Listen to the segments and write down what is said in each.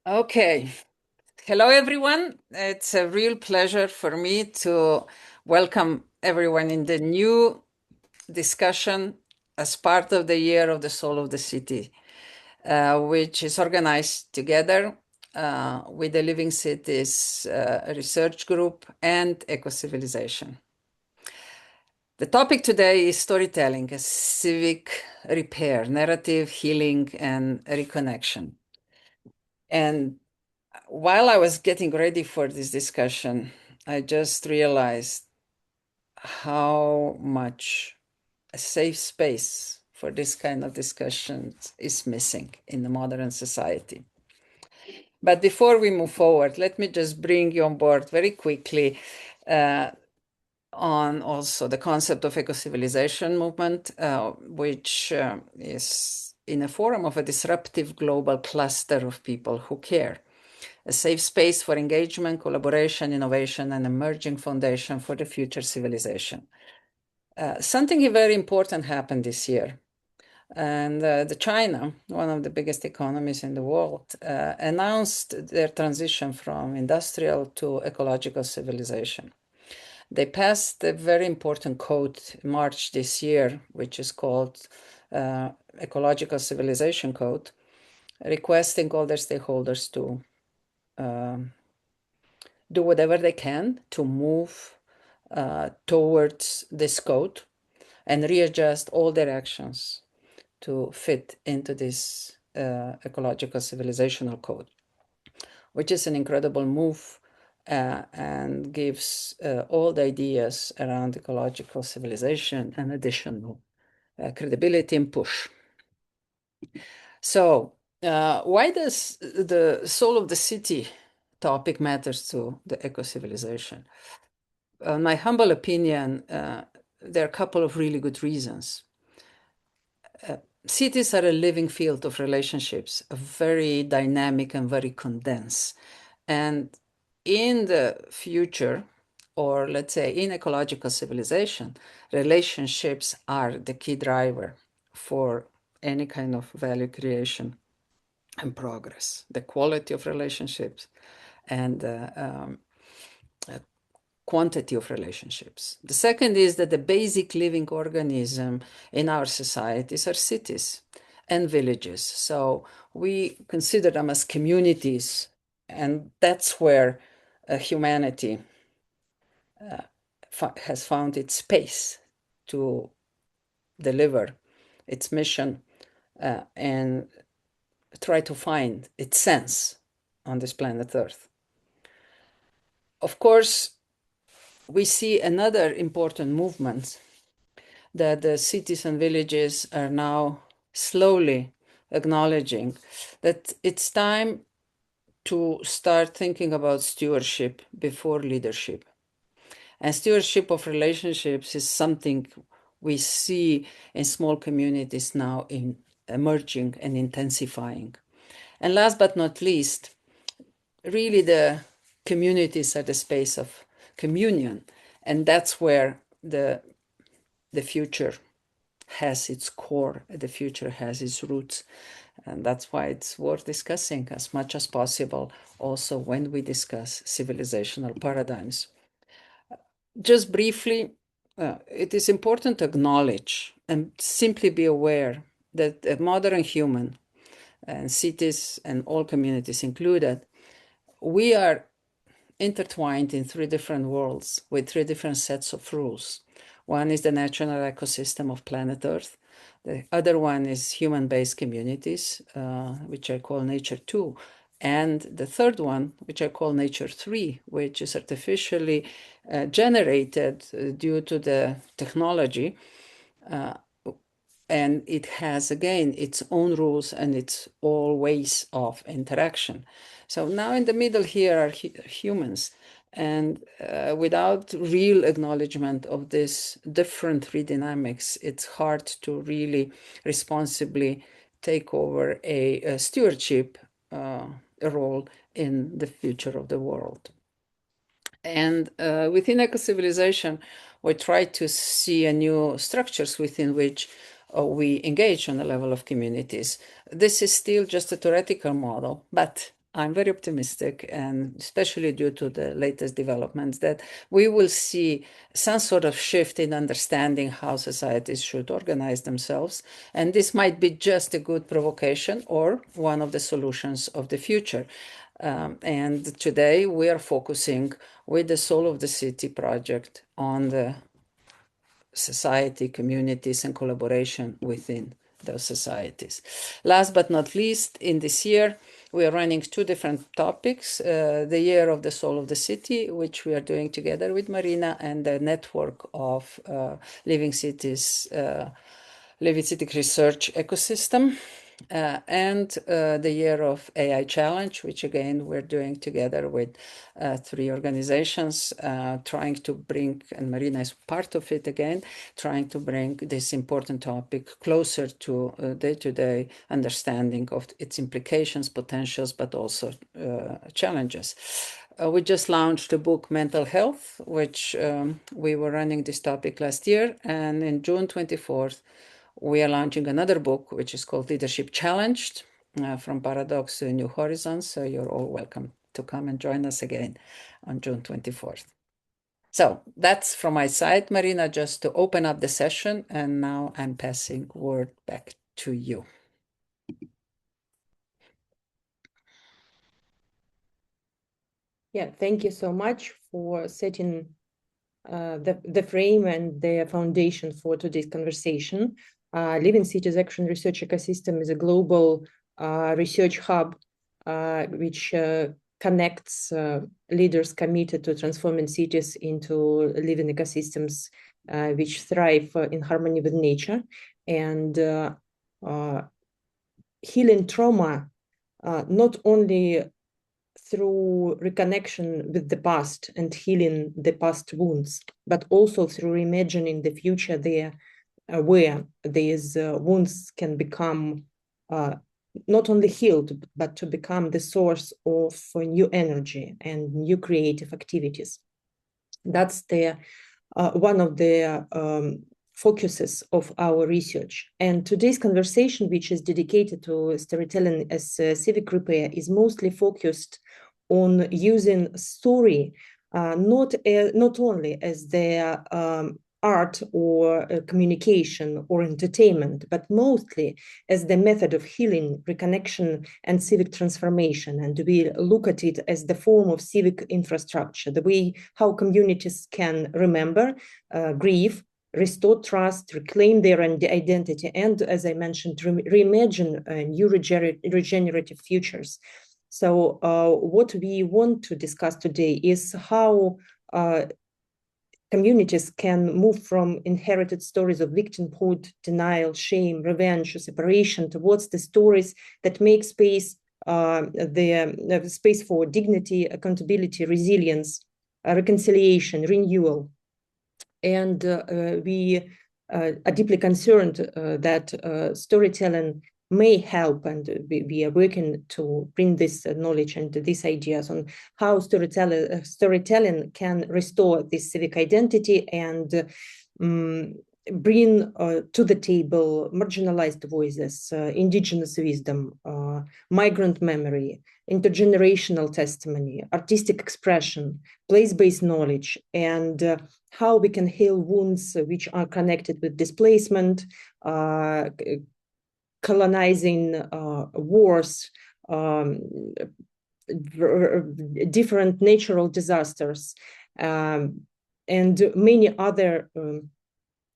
Okay. Hello, everyone. It's a real pleasure for me to welcome everyone in the new discussion as part of the Year of the Soul of the City, which is organized together with the Living Cities Research Group and Eco-Civilization. The topic today is storytelling, a civic repair, narrative, healing, and reconnection. And while I was getting ready for this discussion, I just realized how much a safe space for this kind of discussions is missing in the modern society. But before we move forward, let me just bring you on board very quickly on also the concept of eco-civilization movement, which is in a forum of a disruptive global cluster of people who care. A safe space for engagement, collaboration, innovation, and emerging foundation for the future civilization. Something very important happened this year. And China, one of the biggest economies in the world, announced their transition from industrial to ecological civilization. They passed a very important code in March this year, which is called Ecological Civilization Code, requesting all their stakeholders to do whatever they can to move towards this code and readjust all their actions to fit into this ecological civilizational code, which is an incredible move and gives all the ideas around ecological civilization an additional credibility and push. So why does the soul of the city topic matters to the eco-civilization? In my humble opinion, there are a couple of really good reasons. Cities are a living field of relationships, very dynamic and very condensed. And in the future, or let's say in ecological civilization, relationships are the key driver for any kind of value creation and progress. The quality of relationships and quantity of relationships. The second is that the basic living organism in our societies are cities and villages. So we consider them as communities, and that's where humanity has found its space to deliver its mission and try to find its sense on this planet Earth. Of course, we see another important movement that the cities and villages are now slowly acknowledging that it's time to start thinking about stewardship before leadership. And stewardship of relationships is something we see in small communities now in emerging and intensifying. And last but not least, really the communities are the space of communion. And that's where the future has its core, the future has its roots. And that's why it's worth discussing as much as possible, also when we discuss civilizational paradigms. Just briefly, it is important to acknowledge and simply be aware that a modern human, and cities and all communities included, we are intertwined in three different worlds with three different sets of rules. One is the natural ecosystem of planet Earth. The other one is human-based communities, which I call Nature 2. And the third one, which I call Nature 3, which is artificially generated due to the technology. And it has, again, its own rules and its all ways of interaction. So now in the middle here are humans. And without real acknowledgement of this different three dynamics, it's hard to really responsibly take over a stewardship role in the future of the world. And within eco-civilization, we try to see new structures within which we engage on the level of communities. This is still just a theoretical model, but I'm very optimistic, and especially due to the latest developments, that we will see some sort of shift in understanding how societies should organize themselves. And this might be just a good provocation or one of the solutions of the future. And today we are focusing with the Soul of the City project on the society, communities, and collaboration within those societies. Last but not least, in this year, we are running two different topics. The Year of the Soul of the City, which we are doing together with Marina and the network of Living Cities, Living City Research Ecosystem. And the Year of AI Challenge, which again we're doing together with three organizations, trying to bring, and Marina is part of it again, trying to bring this important topic closer to day-to-day understanding of its implications, potentials, but also challenges. We just launched a book, Mental Health, which we were running this topic last year, and in June 24th, we are launching another book, which is called Leadership Challenged, From Paradox to New Horizons. So you're all welcome to come and join us again on June 24th. So that's from my side, Marina, just to open up the session. And now I'm passing word back to you. Yeah, thank you so much for setting the frame and the foundation for today's conversation. Living Cities Action Research Ecosystem is a global research hub which connects leaders committed to transforming cities into living ecosystems which thrive in harmony with nature. And healing trauma, not only through reconnection with the past and healing the past wounds, but also through reimagining the future there, where these wounds can become not only healed, but to become the source of new energy and new creative activities. That's the one of the focuses of our research. And today's conversation, which is dedicated to storytelling as civic repair, is mostly focused on using story not only as the art or communication or entertainment, but mostly as the method of healing, reconnection, and civic transformation. And we look at it as the form of civic infrastructure, the way how communities can remember, grieve, restore trust, reclaim their identity, and, as I mentioned, reimagine new regenerative futures. So what we want to discuss today is how communities can move from inherited stories of victimhood, denial, shame, revenge, or separation towards the stories that make space, the space for dignity, accountability, resilience, reconciliation, renewal. And we are deeply concerned that storytelling may help, and we are working to bring this knowledge and these ideas on how storytelling can restore this civic identity and bring to the table marginalized voices, indigenous wisdom, migrant memory, intergenerational testimony, artistic expression, place-based knowledge, and how we can heal wounds which are connected with displacement, colonizing wars, different natural disasters, and many other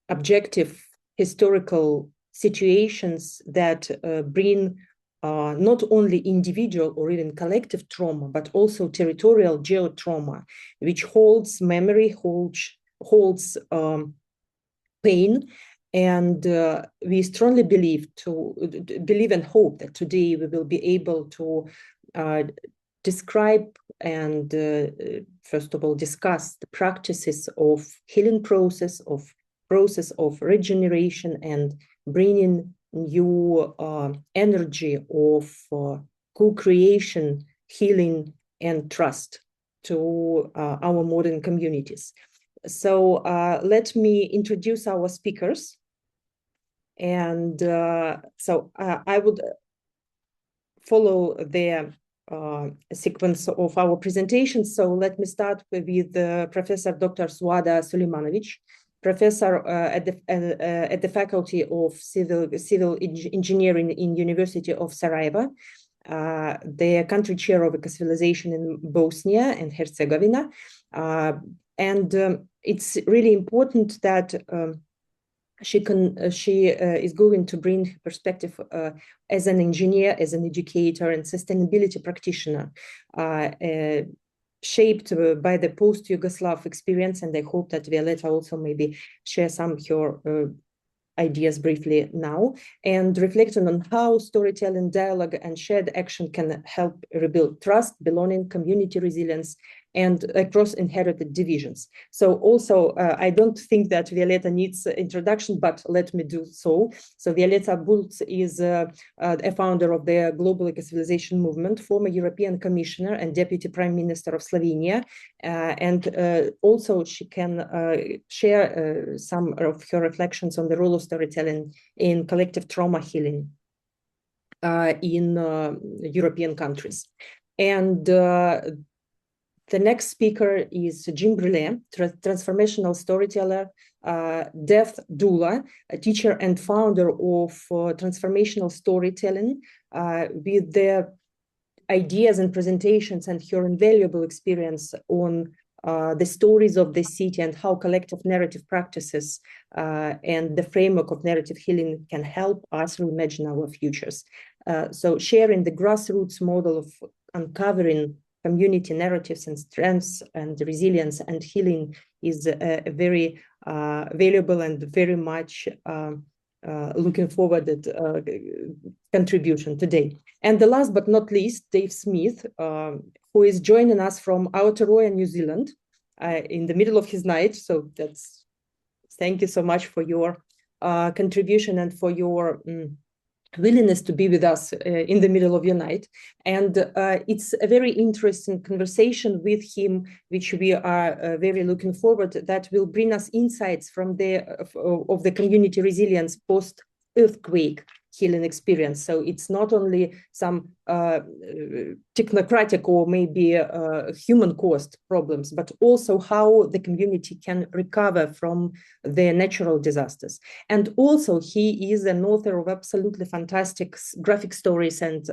objective historical situations that bring not only individual or even collective trauma, but also territorial geotrauma, which holds memory, holds pain. And we strongly believe and hope that today we will be able to describe and first of all discuss the practices of healing process of regeneration and bringing new energy of co-creation, healing, and trust to our modern communities. So let me introduce our speakers. And so I would follow their sequence of our presentation. So let me start with Professor Dr. Suada Sulimanovic, professor at the Faculty of Civil Engineering in University of Sarajevo, the country chair of eco-civilization in Bosnia and Herzegovina. It's really important that she is going to bring her perspective as an engineer, as an educator, and sustainability practitioner, shaped by the post-Yugoslav experience. And I hope that Violeta also maybe share some of her ideas briefly now, and reflecting on how storytelling, dialogue, and shared action can help rebuild trust, belonging, community resilience, and across inherited divisions. So also, I don't think that Violeta needs introduction, but let me do so. So Violeta Bulc is a founder of the Global Eco-Civilization Movement, former European Commissioner and Deputy Prime Minister of Slovenia. And also she can share some of her reflections on the role of storytelling in collective trauma healing in European countries. And the next speaker is Jim Brulé, transformational storyteller, death doula, a teacher and founder of transformational storytelling, with their ideas and presentations and her invaluable experience on the stories of the city and how collective narrative practices and the framework of narrative healing can help us reimagine our futures. So sharing the grassroots model of uncovering community narratives and strengths and resilience and healing is a very valuable and very much looking forward at contribution today. And the last but not least, Dave Smith, who is joining us from Aotearoa, New Zealand, in the middle of his night. So thank you so much for your contribution and for your willingness to be with us in the middle of your night. And it's a very interesting conversation with him, which we are very looking forward, that will bring us insights from of the community resilience post-earthquake healing experience. So it's not only some technocratic or maybe human caused problems, but also how the community can recover from the natural disasters. And also he is an author of absolutely fantastic graphic stories and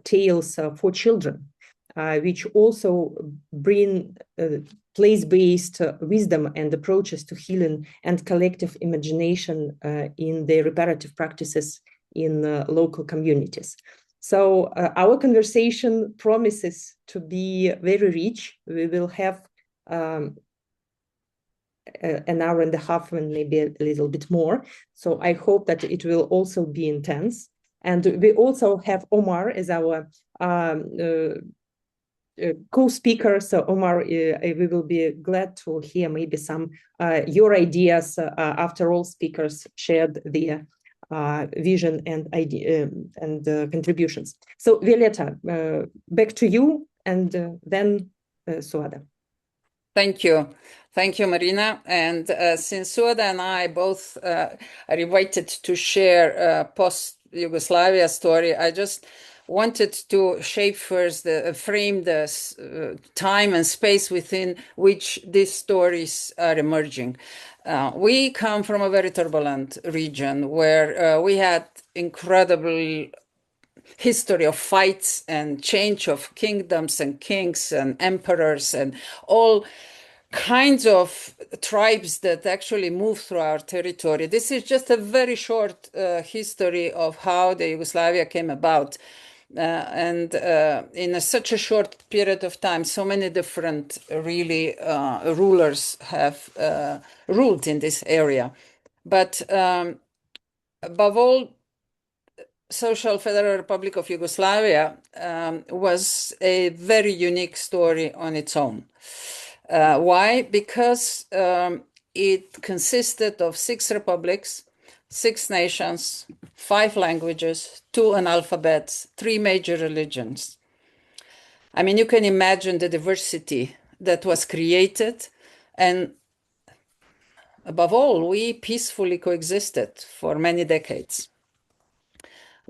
tales for children, which also bring place-based wisdom and approaches to healing and collective imagination in the reparative practices in local communities. So our conversation promises to be very rich. We will have an hour and a half and maybe a little bit more. So I hope that it will also be intense. And we also have Omar as our co-speaker. So Omar, we will be glad to hear maybe some your ideas after all speakers shared their vision and idea and contributions. So Violeta, back to you, and then Suada. Thank you. Thank you, Marina. And since Suada and I both are invited to share post-Yugoslavia story, I just wanted to shape first, frame the time and space within which these stories are emerging. We come from a very turbulent region where we had incredible history of fights and change of kingdoms and kings and emperors and all kinds of tribes that actually move through our territory. This is just a very short history of how the Yugoslavia came about. And in such a short period of time, so many different really rulers have ruled in this area. But above all, Social Federal Republic of Yugoslavia was a very unique story on its own. Why? Because it consisted of 6 republics, 6 nations, 5 languages, 2 analphabets, 3 major religions. I mean, you can imagine the diversity that was created, and above all, we peacefully coexisted for many decades.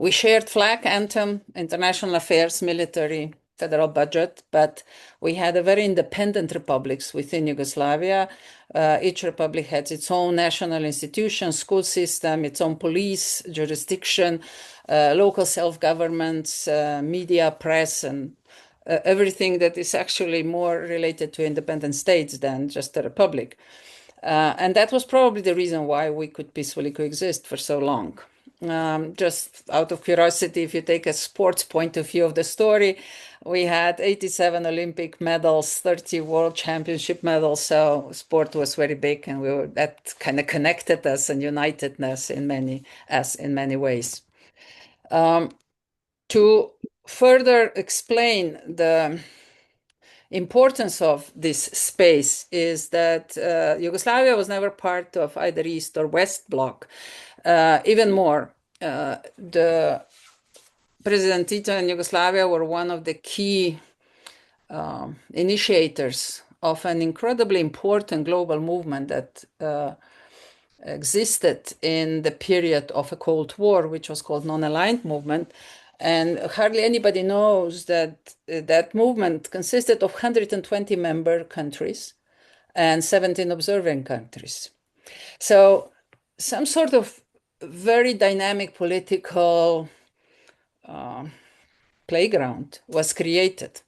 We shared flag, anthem, international affairs, military, federal budget, but we had a very independent republics within Yugoslavia. Each republic had its own national institution, school system, its own police, jurisdiction, local self-governments, media, press, and everything that is actually more related to independent states than just a republic. And that was probably the reason why we could peacefully coexist for so long. Just out of curiosity, if you take a sports point of view of the story, we had 87 Olympic medals, 30 World Championship medals. So sport was very big, and that kind of connected us and united us in many ways. To further explain the importance of this space is that Yugoslavia was never part of either East or West Bloc. Even more, the President Tito and Yugoslavia were one of the key initiators of an incredibly important global movement that existed in the period of a Cold War, which was called non-aligned movement. And hardly anybody knows that that movement consisted of 120 member countries and 17 observing countries. So some sort of very dynamic political playground was created.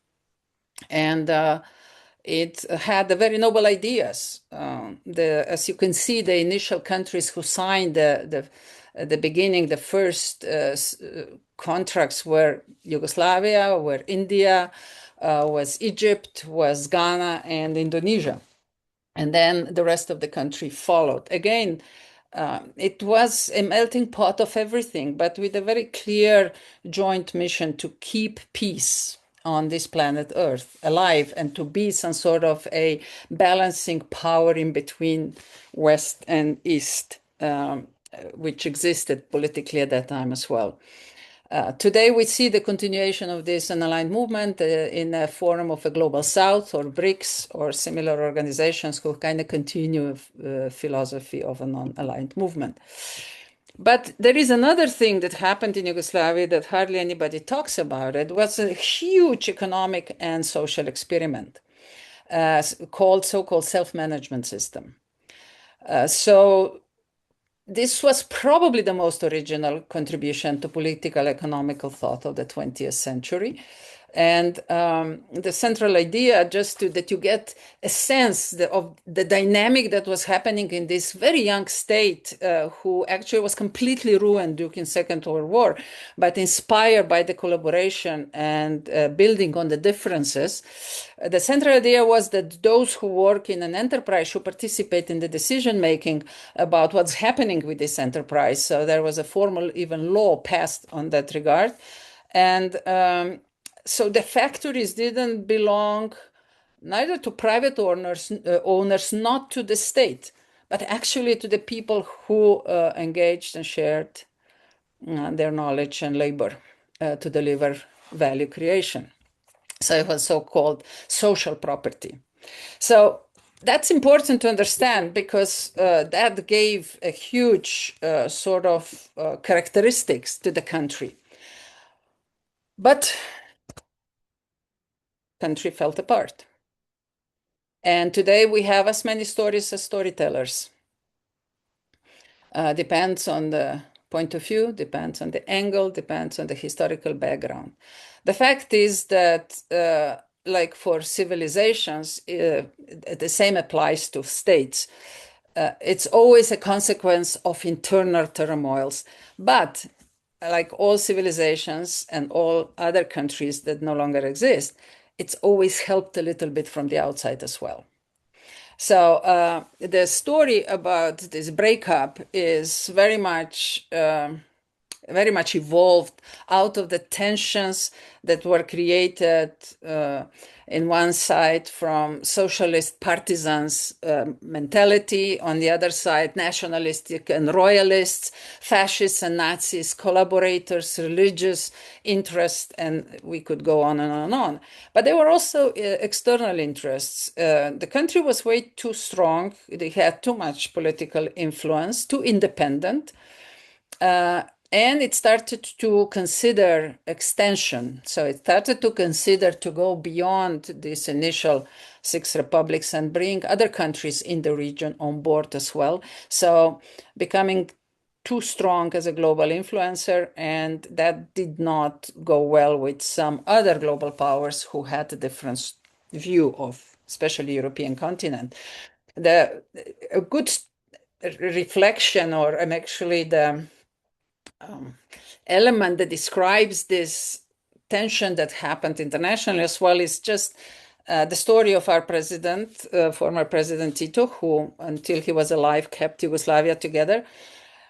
And it had very noble ideas. As you can see, the initial countries who signed the beginning, the first contracts were Yugoslavia, were India, was Egypt, was Ghana, and Indonesia. And then the rest of the country followed. Again, it was a melting pot of everything, but with a very clear joint mission to keep peace on this planet Earth alive and to be some sort of a balancing power in between West and East, which existed politically at that time as well. Today, we see the continuation of this unaligned movement in a form of a global South or BRICS or similar organizations who kind of continue philosophy of a non-aligned movement. But there is another thing that happened in Yugoslavia that hardly anybody talks about. It was a huge economic and social experiment called so-called self-management system. So this was probably the most original contribution to political economical thought of the 20th century. And the central idea, that you get a sense of the dynamic that was happening in this very young state, who actually was completely ruined during Second World War, but inspired by the collaboration and building on the differences. The central idea was that those who work in an enterprise should participate in the decision making about what's happening with this enterprise. So there was a formal, even law passed on that regard. And so the factories didn't belong neither to private owners, not to the state, but actually to the people who engaged and shared their knowledge and labor to deliver value creation. So it was so-called social property. So that's important to understand because that gave a huge sort of characteristics to the country. But country fell apart. And today we have as many stories as storytellers. Depends on the point of view, depends on the angle, depends on the historical background. The fact is that, like for civilizations, the same applies to states. It's always a consequence of internal turmoils. But like all civilizations and all other countries that no longer exist, it's always helped a little bit from the outside as well. So the story about this breakup is very much evolved out of the tensions that were created in one side from socialist partisans mentality, on the other side nationalistic and royalists, fascists and Nazis, collaborators, religious interests, and we could go on and on and on. But there were also external interests. The country was way too strong. They had too much political influence, too independent. And it started to consider extension. So it started to consider to go beyond these initial six republics and bring other countries in the region on board as well. So becoming too strong as a global influencer, and that did not go well with some other global powers who had a different view of, especially European continent. A good reflection, or actually the element that describes this tension that happened internationally as well is just the story of our president, former President Tito, who, until he was alive, kept Yugoslavia together.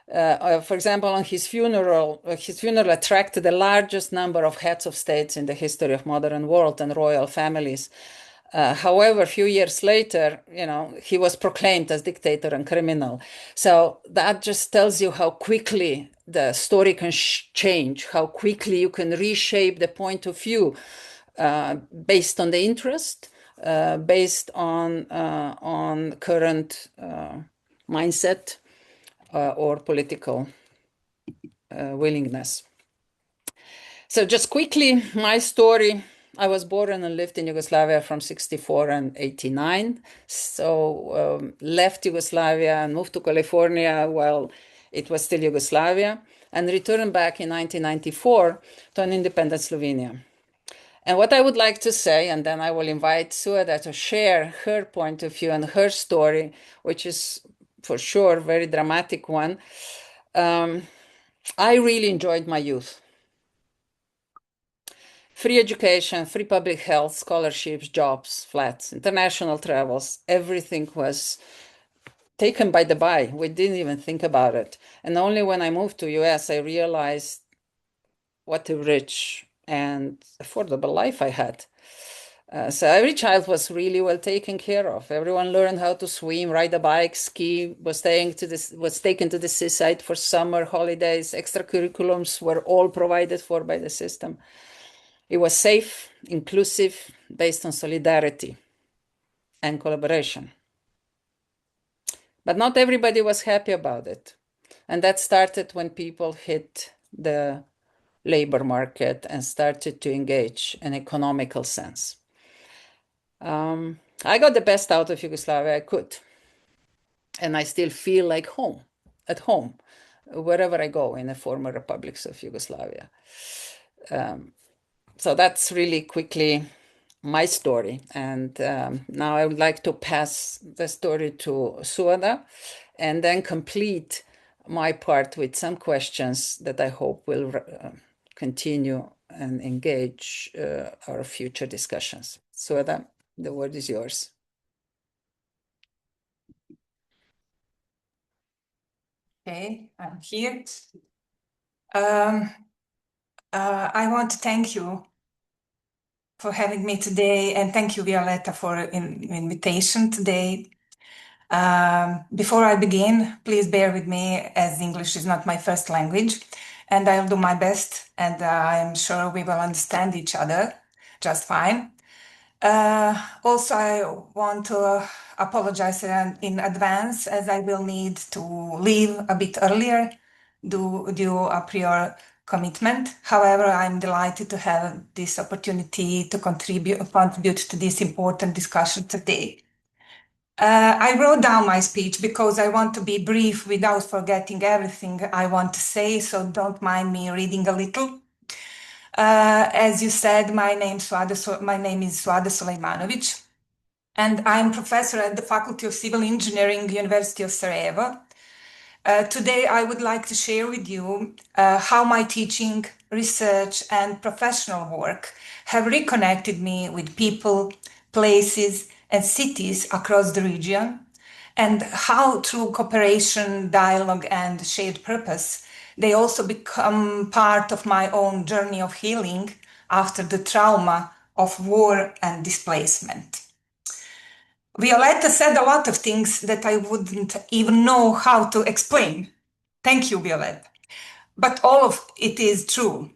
For example, on his funeral attracted the largest number of heads of states in the history of modern world and royal families. However, a few years later, he was proclaimed as dictator and criminal. So that just tells you how quickly the story can change, how quickly you can reshape the point of view based on the interest, based on current mindset or political willingness. So just quickly, my story. I was born and lived in Yugoslavia from 64 and 89. So left Yugoslavia and moved to California while it was still Yugoslavia, and returned back in 1994 to an independent Slovenia. And what I would like to say, and then I will invite Suada to share her point of view and her story, which is for sure a very dramatic one. I really enjoyed my youth. Free education, free public health, scholarships, jobs, flats, international travels, everything was taken by the by. We didn't even think about it. And only when I moved to US, I realized what a rich and affordable life I had. So every child was really well taken care of. Everyone learned how to swim, ride a bike, ski, was taken to the seaside for summer holidays. Extracurriculums were all provided for by the system. It was safe, inclusive, based on solidarity and collaboration. But not everybody was happy about it. And that started when people hit the labor market and started to engage in economical sense. I got the best out of Yugoslavia I could. And I still feel like at home, wherever I go in the former republics of Yugoslavia. So that's really quickly my story. And now I would like to pass the story to Suada and then complete my part with some questions that I hope will continue and engage our future discussions. Suada, the word is yours. Okay, I'm here. I want to thank you for having me today, and thank you, Violetta, for invitation today. Before I begin, please bear with me, as English is not my first language, and I'll do my best, and I'm sure we will understand each other just fine. Also, I want to apologize in advance, as I will need to leave a bit earlier due a prior commitment. However, I'm delighted to have this opportunity to contribute to this important discussion today. I wrote down my speech because I want to be brief without forgetting everything I want to say, so don't mind me reading a little. As you said, my name is Suada Sulejmanovic, and I'm professor at the Faculty of Civil Engineering, University of Sarajevo. Today, I would like to share with you how my teaching, research, and professional work have reconnected me with people, places, and cities across the region, and how through cooperation, dialogue, and shared purpose, they also become part of my own journey of healing after the trauma of war and displacement. Violetta said a lot of things that I wouldn't even know how to explain. Thank you, Violetta. But all of it is true.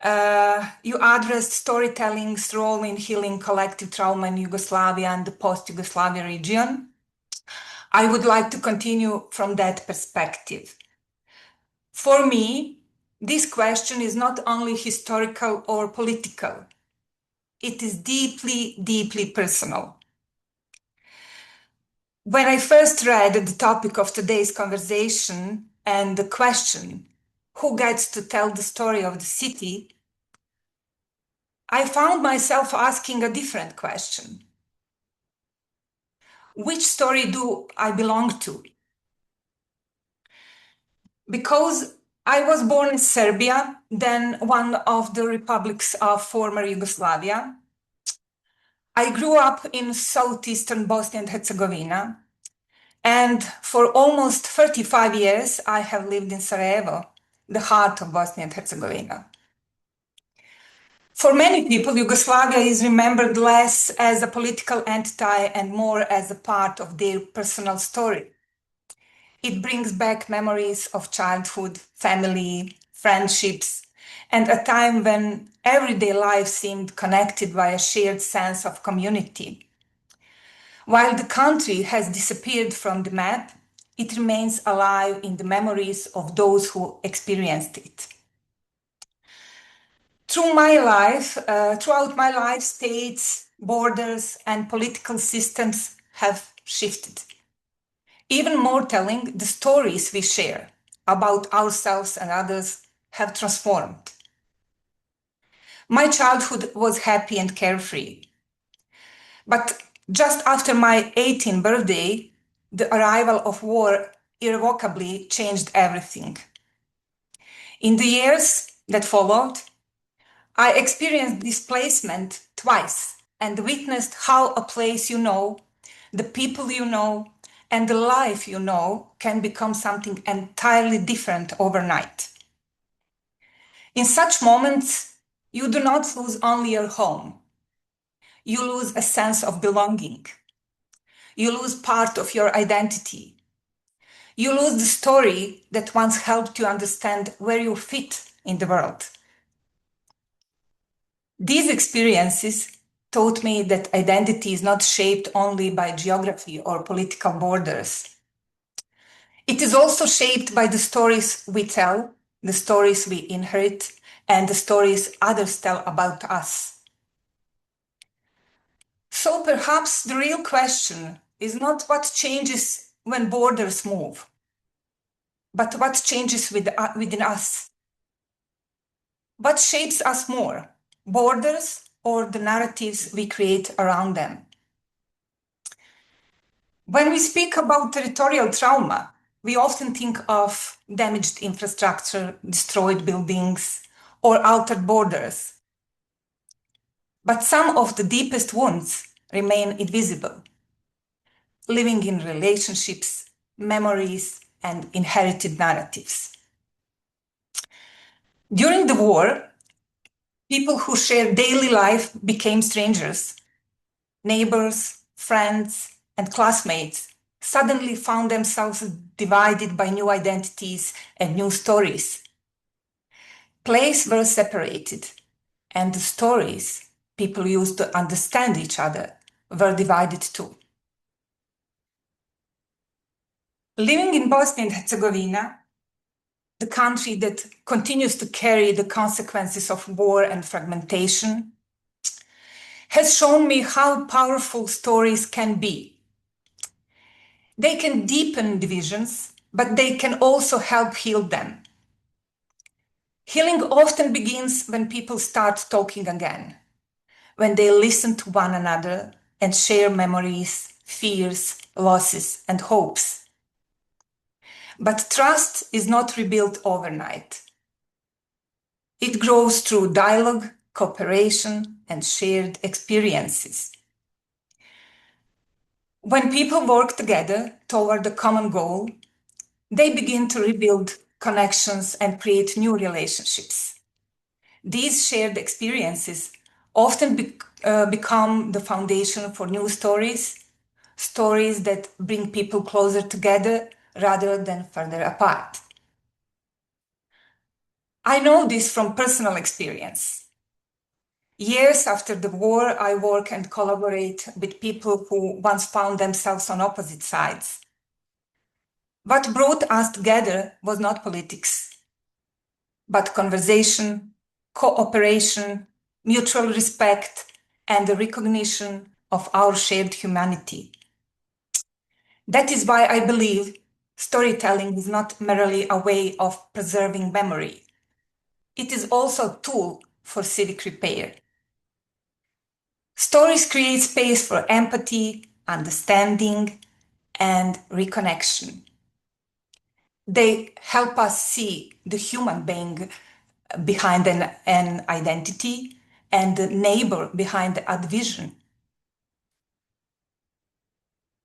You addressed storytelling's role in healing collective trauma in Yugoslavia and the post-Yugoslavia region. I would like to continue from that perspective. For me, this question is not only historical or political, it is deeply, deeply personal. When I first read the topic of today's conversation and the question, who gets to tell the story of the city, I found myself asking a different question. Which story do I belong to? Because I was born in Serbia, then one of the republics of former Yugoslavia. I grew up in southeastern Bosnia and Herzegovina, and for almost 35 years I have lived in Sarajevo, the heart of Bosnia and Herzegovina. For many people, Yugoslavia is remembered less as a political entity and more as a part of their personal story. It brings back memories of childhood, family, friendships, and a time when everyday life seemed connected by a shared sense of community. While the country has disappeared from the map, it remains alive in the memories of those who experienced it. Throughout my life, states, borders, and political systems have shifted. Even more telling, the stories we share about ourselves and others have transformed. My childhood was happy and carefree. But just after my 18th birthday, the arrival of war irrevocably changed everything. In the years that followed, I experienced displacement twice and witnessed how a place you know, the people you know, and the life you know can become something entirely different overnight. In such moments, you do not lose only your home. You lose a sense of belonging. You lose part of your identity. You lose the story that once helped you understand where you fit in the world. These experiences taught me that identity is not shaped only by geography or political borders. It is also shaped by the stories we tell, the stories we inherit, and the stories others tell about us. So perhaps the real question is not what changes when borders move, but what changes within us. What shapes us more, borders or the narratives we create around them? When we speak about territorial trauma, we often think of damaged infrastructure, destroyed buildings, or altered borders. But some of the deepest wounds remain invisible, living in relationships, memories, and inherited narratives. During the war, people who shared daily life became strangers. Neighbors, friends, and classmates suddenly found themselves divided by new identities and new stories. Places were separated, and the stories people used to understand each other were divided too. Living in Bosnia and Herzegovina, the country that continues to carry the consequences of war and fragmentation, has shown me how powerful stories can be. They can deepen divisions, but they can also help heal them. Healing often begins when people start talking again, when they listen to one another and share memories, fears, losses, and hopes. But trust is not rebuilt overnight. It grows through dialogue, cooperation, and shared experiences. When people work together toward a common goal, they begin to rebuild connections and create new relationships. These shared experiences often become the foundation for new stories, stories that bring people closer together rather than further apart. I know this from personal experience. Years after the war, I work and collaborate with people who once found themselves on opposite sides. What brought us together was not politics. but conversation, cooperation, mutual respect, and the recognition of our shared humanity. That is why I believe storytelling is not merely a way of preserving memory. It is also a tool for civic repair. Stories create space for empathy, understanding, and reconnection. They help us see the human being behind an identity and the neighbor behind a vision.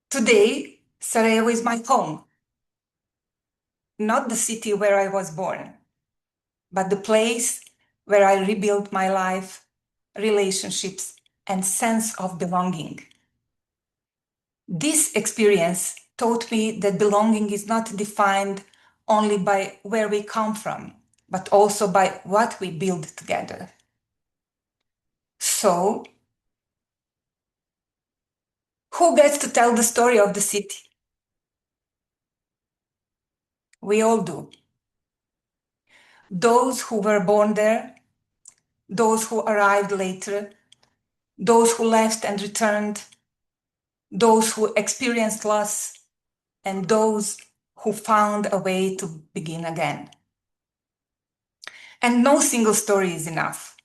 Today, Sarajevo is my home, not the city where I was born, but the place where I rebuilt my life, relationships, and sense of belonging. This experience taught me that belonging is not defined only by where we come from, but also by what we build together. So, who gets to tell the story of the city? We all do. Those who were born there, those who arrived later, those who left and returned, those who experienced loss, and those who found a way to begin again. And no single story is enough.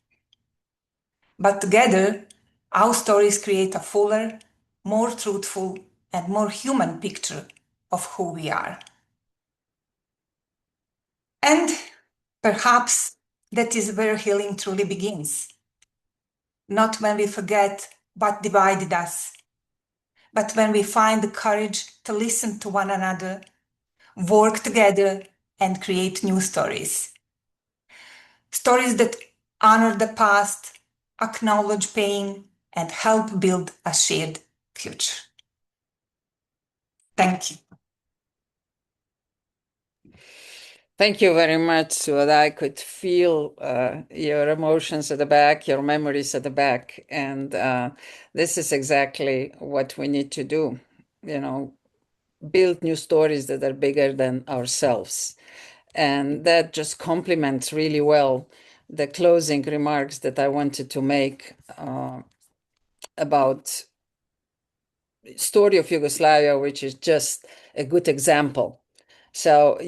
But together, our stories create a fuller, more truthful, and more human picture of who we are. And perhaps that is where healing truly begins. Not when we forget what divided us, but when we find the courage to listen to one another, work together, and create new stories. Stories that honor the past, acknowledge pain, and help build a shared future. Thank you. Thank you very much, Suad. I could feel your emotions at the back, your memories at the back. And this is exactly what we need to do, build new stories that are bigger than ourselves. And that just complements really well the closing remarks that I wanted to make about story of Yugoslavia, which is just a good example. So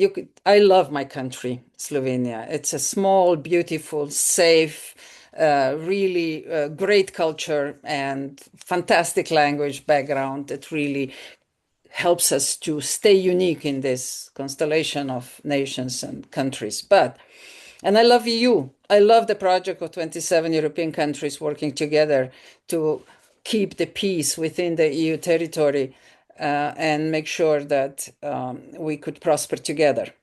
I love my country, Slovenia. It's a small, beautiful, safe, really great culture and fantastic language background that really helps us to stay unique in this constellation of nations and countries. And I love EU. I love the project of 27 European countries working together to keep the peace within the EU territory and make sure that we could prosper together.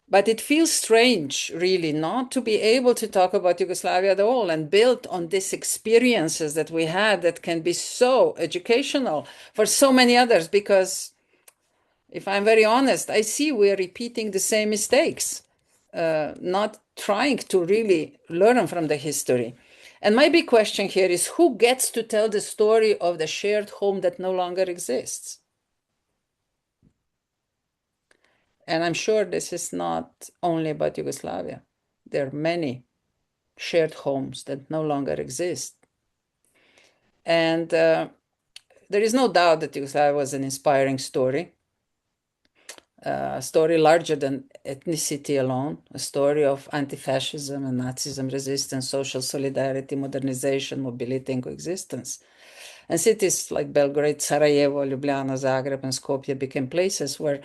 But it feels strange, really, not to be able to talk about Yugoslavia at all and build on these experiences that we had that can be so educational for so many others. Because if I'm very honest, I see we're repeating the same mistakes, not trying to really learn from the history. And my big question here is, who gets to tell the story of the shared home that no longer exists? And I'm sure this is not only about Yugoslavia. There are many shared homes that no longer exist. And there is no doubt that Yugoslavia was an inspiring story, a story larger than ethnicity alone, a story of anti-fascism and Nazism resistance, social solidarity, modernization, mobility, and coexistence. And cities like Belgrade, Sarajevo, Ljubljana, Zagreb, and Skopje became places where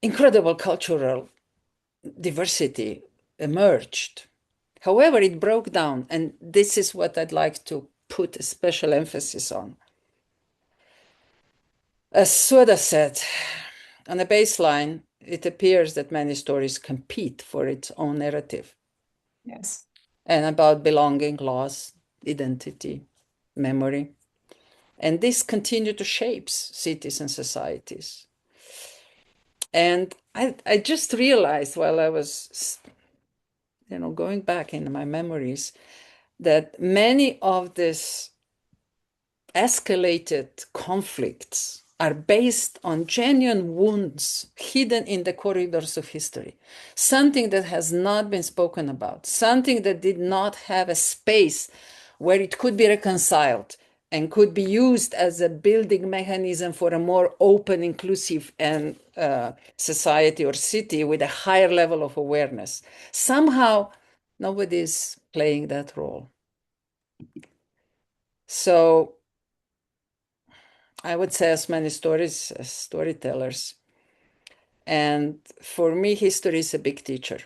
incredible cultural diversity emerged. However, it broke down, and this is what I'd like to put a special emphasis on. As Suda said, on a baseline, it appears that many stories compete for its own narrative. Yes. And about belonging, loss, identity, memory. And this continue to shape cities and societies. And I just realized while I was going back in my memories that many of these escalated conflicts are based on genuine wounds hidden in the corridors of history, something that has not been spoken about, something that did not have a space where it could be reconciled and could be used as a building mechanism for a more open, inclusive, and society or city with a higher level of awareness. Somehow, nobody's playing that role. So I would say as many stories as storytellers. And for me, history is a big teacher.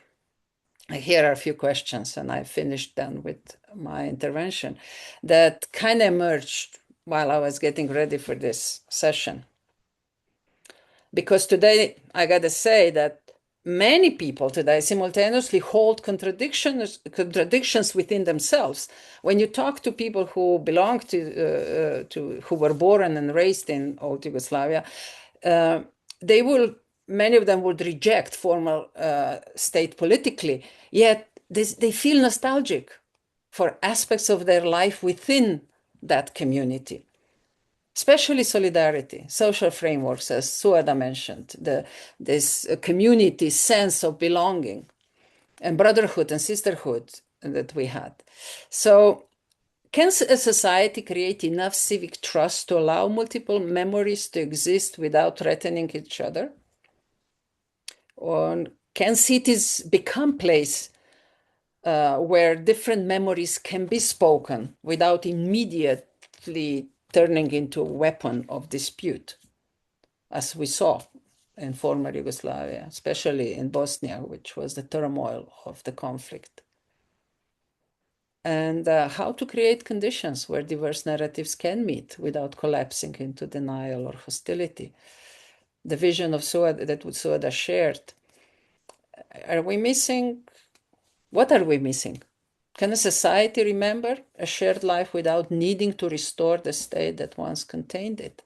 Here are a few questions, and I finished then with my intervention, that kind of emerged while I was getting ready for this session. Because today, I got to say that many people today simultaneously hold contradictions within themselves. When you talk to people who belong to who were born and raised in old Yugoslavia, many of them would reject formal state politically, yet they feel nostalgic for aspects of their life within that community. Especially solidarity, social frameworks, as Suada mentioned, this community sense of belonging and brotherhood and sisterhood that we had. So can a society create enough civic trust to allow multiple memories to exist without threatening each other? Or can cities become places where different memories can be spoken without immediately turning into a weapon of dispute, as we saw in former Yugoslavia, especially in Bosnia, which was the turmoil of the conflict? And how to create conditions where diverse narratives can meet without collapsing into denial or hostility. The vision of Suada that Suada shared. Are we missing? What are we missing? Can a society remember a shared life without needing to restore the state that once contained it?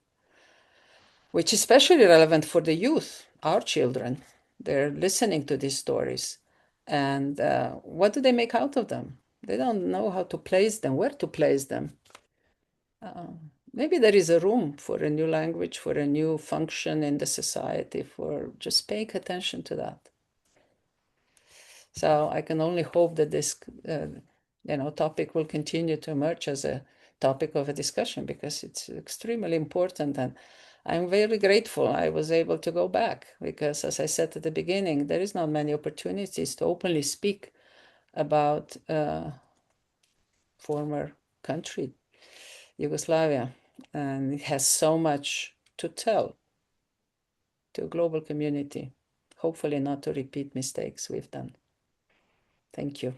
Which is especially relevant for the youth, our children. They're listening to these stories. And what do they make out of them? They don't know how to place them, where to place them. Maybe there is a room for a new language, for a new function in the society, for just paying attention to that. So I can only hope that this topic will continue to emerge as a topic of a discussion, because it's extremely important. And I'm very grateful I was able to go back, because as I said at the beginning, there is not many opportunities to openly speak about former country, Yugoslavia. And it has so much to tell to a global community, hopefully not to repeat mistakes we've done. Thank you.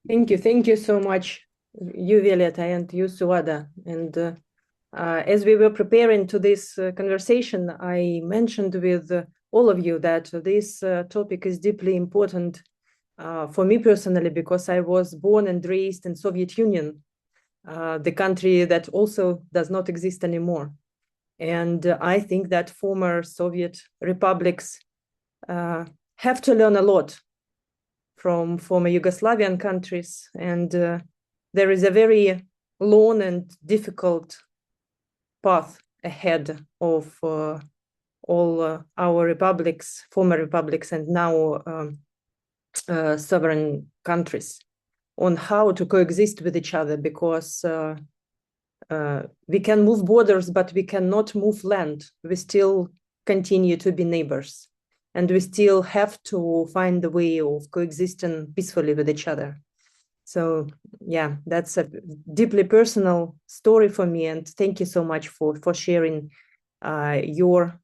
Thank you so much, you, Violeta, and you, Suada. And as we were preparing to this conversation, I mentioned with all of you that this topic is deeply important for me personally, because I was born and raised in Soviet Union, the country that also does not exist anymore. And I think that former Soviet republics have to learn a lot from former Yugoslavian countries. And there is a very long and difficult path ahead of all our republics, former republics, and now sovereign countries, on how to coexist with each other, because we can move borders, but we cannot move land. We still continue to be neighbors, and we still have to find a way of coexisting peacefully with each other. So yeah, that's a deeply personal story for me, and thank you so much for sharing your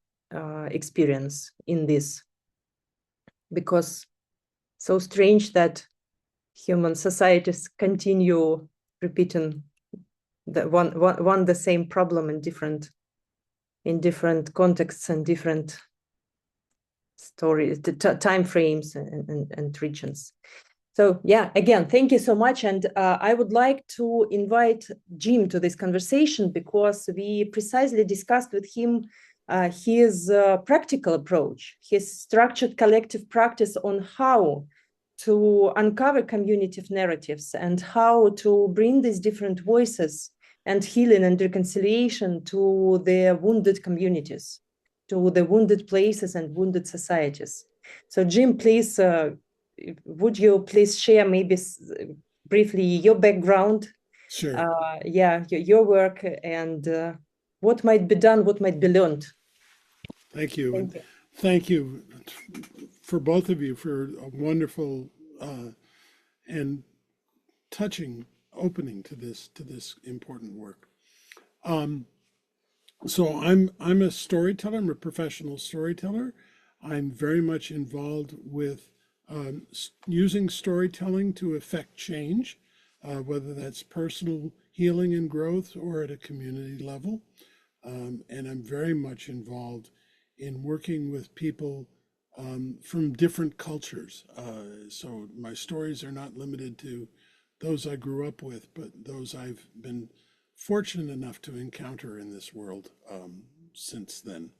experience in this, because so strange that human societies continue repeating the same problem in different contexts and different stories, time frames and regions. So yeah, again, thank you so much. And I would like to invite Jim to this conversation, because we precisely discussed with him his practical approach, his structured collective practice on how to uncover community narratives and how to bring these different voices and healing and reconciliation to the wounded communities, to the wounded places and wounded societies. So Jim, please, would you please share maybe briefly your background? Sure. Yeah, your work and what might be done, what might be learned. Thank you. Thank you. Thank you for both of you for a wonderful and touching opening to this important work. So I'm a storyteller. I'm a professional storyteller. I'm very much involved with using storytelling to affect change, whether that's personal healing and growth or at a community level. And I'm very much involved in working with people from different cultures. So my stories are not limited to those I grew up with, but those I've been fortunate enough to encounter in this world since then.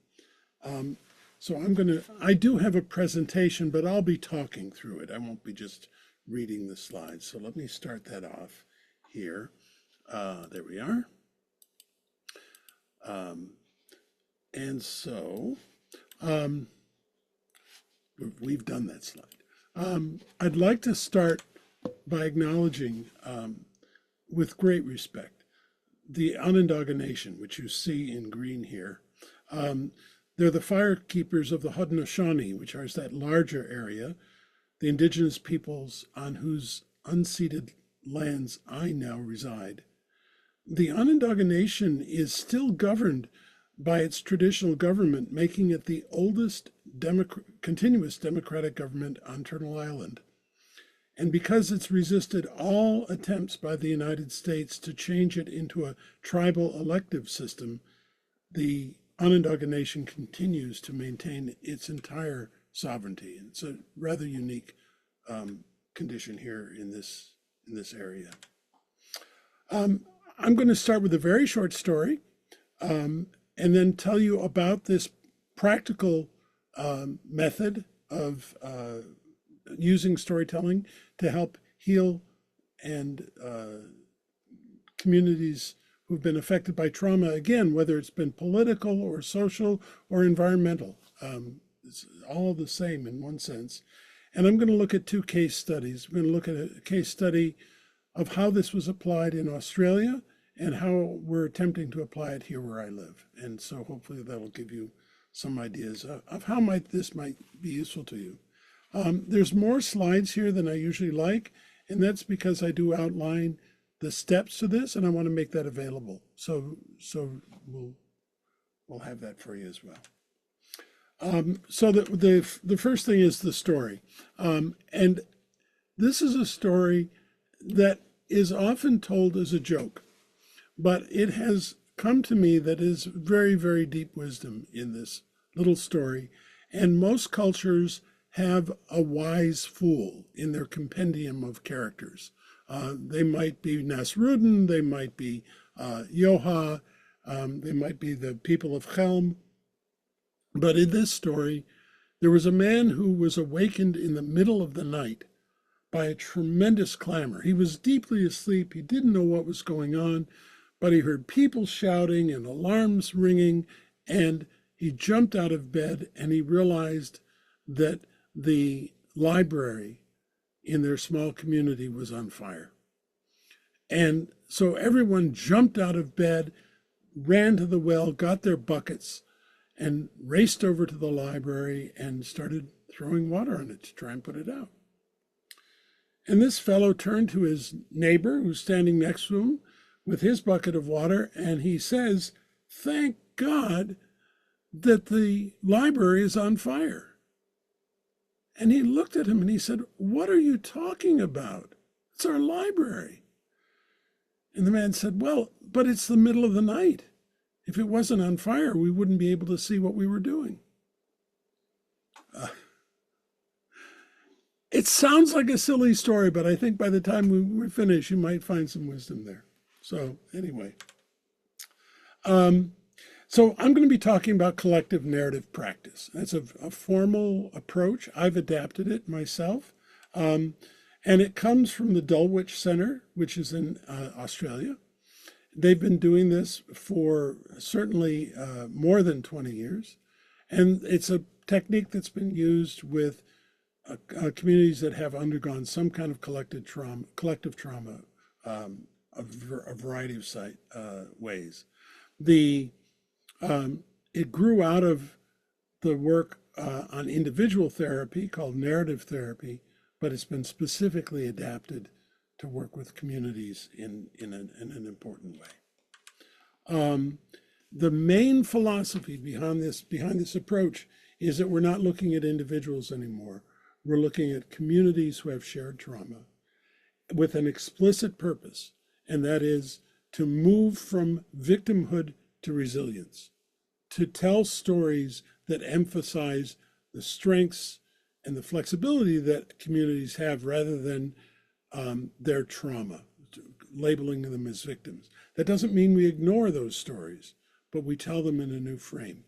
So I do have a presentation, but I'll be talking through it. I won't be just reading the slides. So let me start that off here. There we are. And so we've done that slide. I'd like to start by acknowledging, with great respect, the Onondaga Nation, which you see in green here. They're the fire keepers of the Haudenosaunee, which is that larger area, the indigenous peoples on whose unceded lands I now reside. The Onondaga Nation is still governed by its traditional government, making it the oldest continuous democratic government on Turtle Island. And because it's resisted all attempts by the United States to change it into a tribal elective system, the Onondaga Nation continues to maintain its entire sovereignty. And it's a rather unique condition here in this area. I'm going to start with a very short story and then tell you about this practical method of using storytelling to help heal and communities who've been affected by trauma, again, whether it's been political or social or environmental. It's all the same in one sense. And I'm going to look at two case studies. We're going to look at a case study of how this was applied in Australia and how we're attempting to apply it here where I live. And so hopefully that'll give you some ideas of how this might be useful to you. There's more slides here than I usually like, and that's because I do outline the steps to this, and I want to make that available. So we'll have that for you as well. So the first thing is the story, and this is a story that is often told as a joke, but it has come to me that is very, very deep wisdom in this little story, and most cultures have a wise fool in their compendium of characters. They might be Nasrudin, they might be Yoha, they might be the people of Chelm. But in this story, there was a man who was awakened in the middle of the night by a tremendous clamor. He was deeply asleep, he didn't know what was going on, but he heard people shouting and alarms ringing, and he jumped out of bed and he realized that the library in their small community was on fire. And so everyone jumped out of bed, ran to the well, got their buckets, and raced over to the library and started throwing water on it to try and put it out. And this fellow turned to his neighbor who's standing next to him with his bucket of water, and he says, "Thank God that the library is on fire." And he looked at him and he said, "What are you talking about? It's our library." And the man said, "Well, but it's the middle of the night. If it wasn't on fire, we wouldn't be able to see what we were doing." It sounds like a silly story, but I think by the time we finish, you might find some wisdom there. So anyway, so I'm going to be talking about collective narrative practice. That's a formal approach. I've adapted it myself. And it comes from the Dulwich Center, which is in Australia. they've been doing this for certainly more than 20 years. And it's a technique that's been used with communities that have undergone some kind of collective trauma, a variety of ways. It grew out of the work on individual therapy called narrative therapy, but it's been specifically adapted to work with communities in an important way. The main philosophy behind this approach is that we're not looking at individuals anymore. We're looking at communities who have shared trauma with an explicit purpose, and that is to move from victimhood to resilience, to tell stories that emphasize the strengths and the flexibility that communities have rather than their trauma, labeling them as victims. That doesn't mean we ignore those stories, but we tell them in a new frame.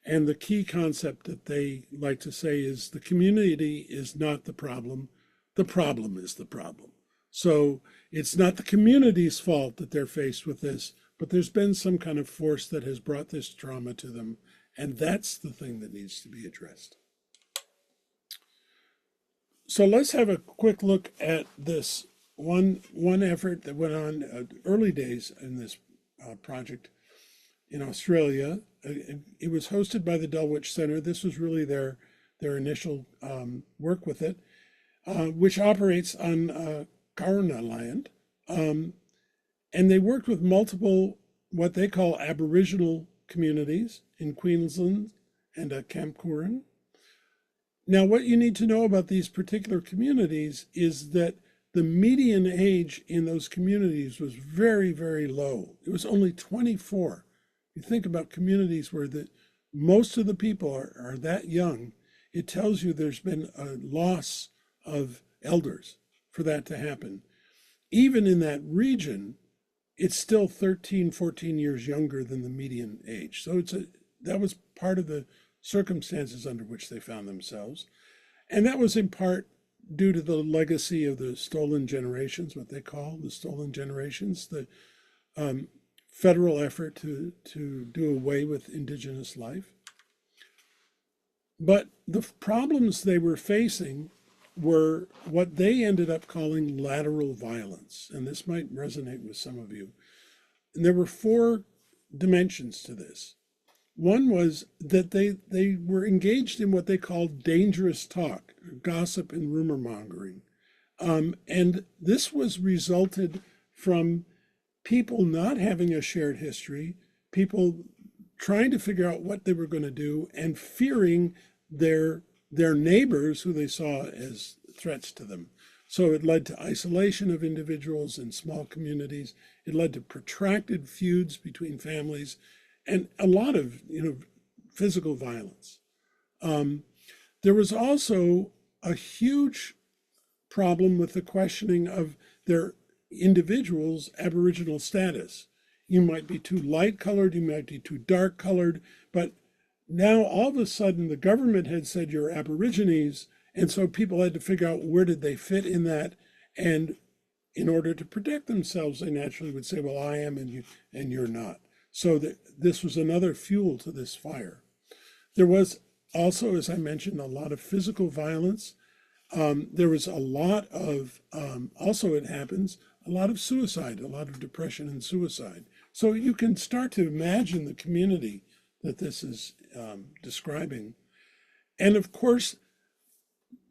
And the key concept that they like to say is the community is not the problem is the problem. So it's not the community's fault that they're faced with this, but there's been some kind of force that has brought this trauma to them, and that's the thing that needs to be addressed. So let's have a quick look at this one effort that went on early days in this project in Australia. It was hosted by the Dulwich Center. This was really their initial work with it, which operates on Kaurna land. And they worked with multiple, what they call Aboriginal communities in Queensland and Kamkuran. Now, what you need to know about these particular communities is that the median age in those communities was very, very low. It was only 24. You think about communities where most of the people are that young, it tells you there's been a loss of elders for that to happen. Even in that region, it's still 13, 14 years younger than the median age. So that was part of the circumstances under which they found themselves. And that was in part due to the legacy of the stolen generations, what they call the stolen generations, the federal effort to do away with indigenous life. But the problems they were facing were what they ended up calling lateral violence. And this might resonate with some of you. And there were 4 dimensions to this. One was that they were engaged in what they called dangerous talk, gossip and rumor mongering. And this was resulted from people not having a shared history, people trying to figure out what they were going to do and fearing their neighbors who they saw as threats to them. So it led to isolation of individuals in small communities. It led to protracted feuds between families and a lot of physical violence. There was also a huge problem with the questioning of their individuals' Aboriginal status. You might be too light colored, you might be too dark colored, but now all of a sudden the government had said you're Aborigines, and so people had to figure out where did they fit in that, and in order to protect themselves, they naturally would say, well, I am and you're not. So this was another fuel to this fire. There was also, as I mentioned, a lot of physical violence. There was a lot of, also it happens, a lot of suicide, a lot of depression and suicide. So you can start to imagine the community that this is describing. And of course,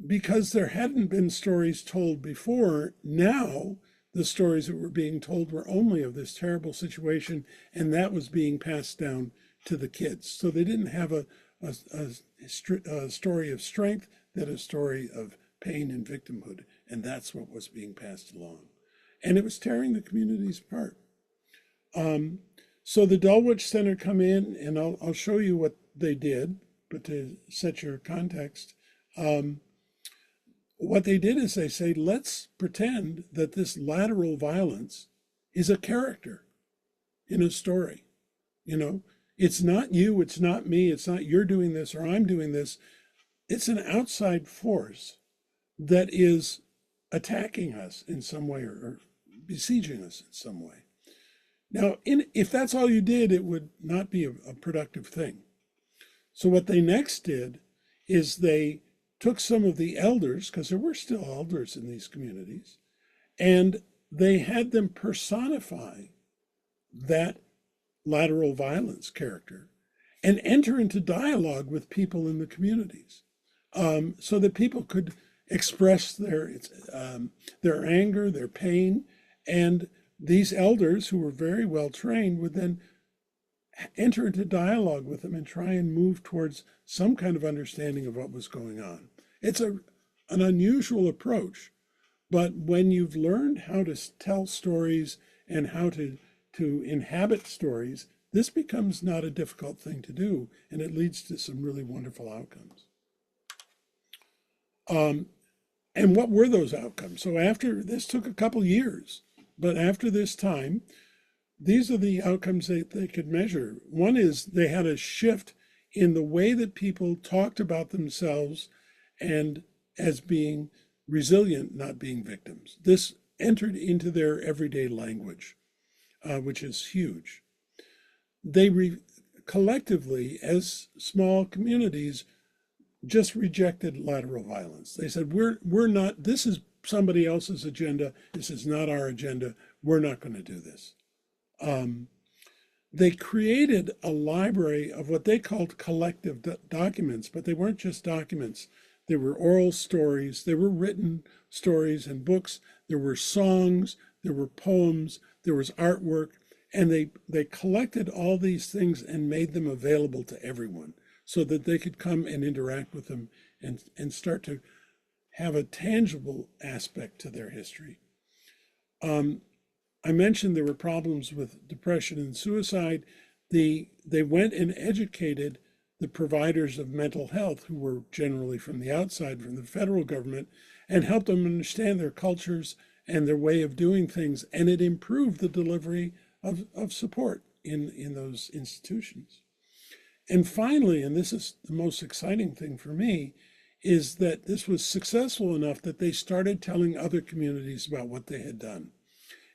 because there hadn't been stories told before, now the stories that were being told were only of this terrible situation, and that was being passed down to the kids. So they didn't have a story of strength, they had a story of pain and victimhood, and that's what was being passed along. And it was tearing the communities apart. So the Dulwich Center come in, and I'll show you what they did, but to set your context, what they did is they say, let's pretend that this lateral violence is a character in a story. It's not you, it's not me, it's not you're doing this or I'm doing this. It's an outside force that is attacking us in some way or besieging us in some way. Now, if that's all you did, it would not be a productive thing. So what they next did is they took some of the elders, because there were still elders in these communities, and they had them personify that lateral violence character and enter into dialogue with people in the communities, so that people could express their anger, their pain, and these elders, who were very well trained, would then enter into dialogue with them and try and move towards some kind of understanding of what was going on. It's an unusual approach, but when you've learned how to tell stories and how to inhabit stories, this becomes not a difficult thing to do, and it leads to some really wonderful outcomes. And what were those outcomes? So after this took a couple years, but after this time, these are the outcomes they could measure. One is they had a shift in the way that people talked about themselves and as being resilient, not being victims. This entered into their everyday language, which is huge. They collectively, as small communities, just rejected lateral violence. They said, we're not, this is somebody else's agenda. This is not our agenda. We're not going to do this. They created a library of what they called collective documents, but they weren't just documents. There were oral stories, there were written stories and books, there were songs, there were poems, there was artwork, and they collected all these things and made them available to everyone so that they could come and interact with them and start to have a tangible aspect to their history. I mentioned there were problems with depression and suicide. They went and educated the providers of mental health, who were generally from the outside, from the federal government, and helped them understand their cultures and their way of doing things. And it improved the delivery of support in those institutions. And finally, and this is the most exciting thing for me, is that this was successful enough that they started telling other communities about what they had done.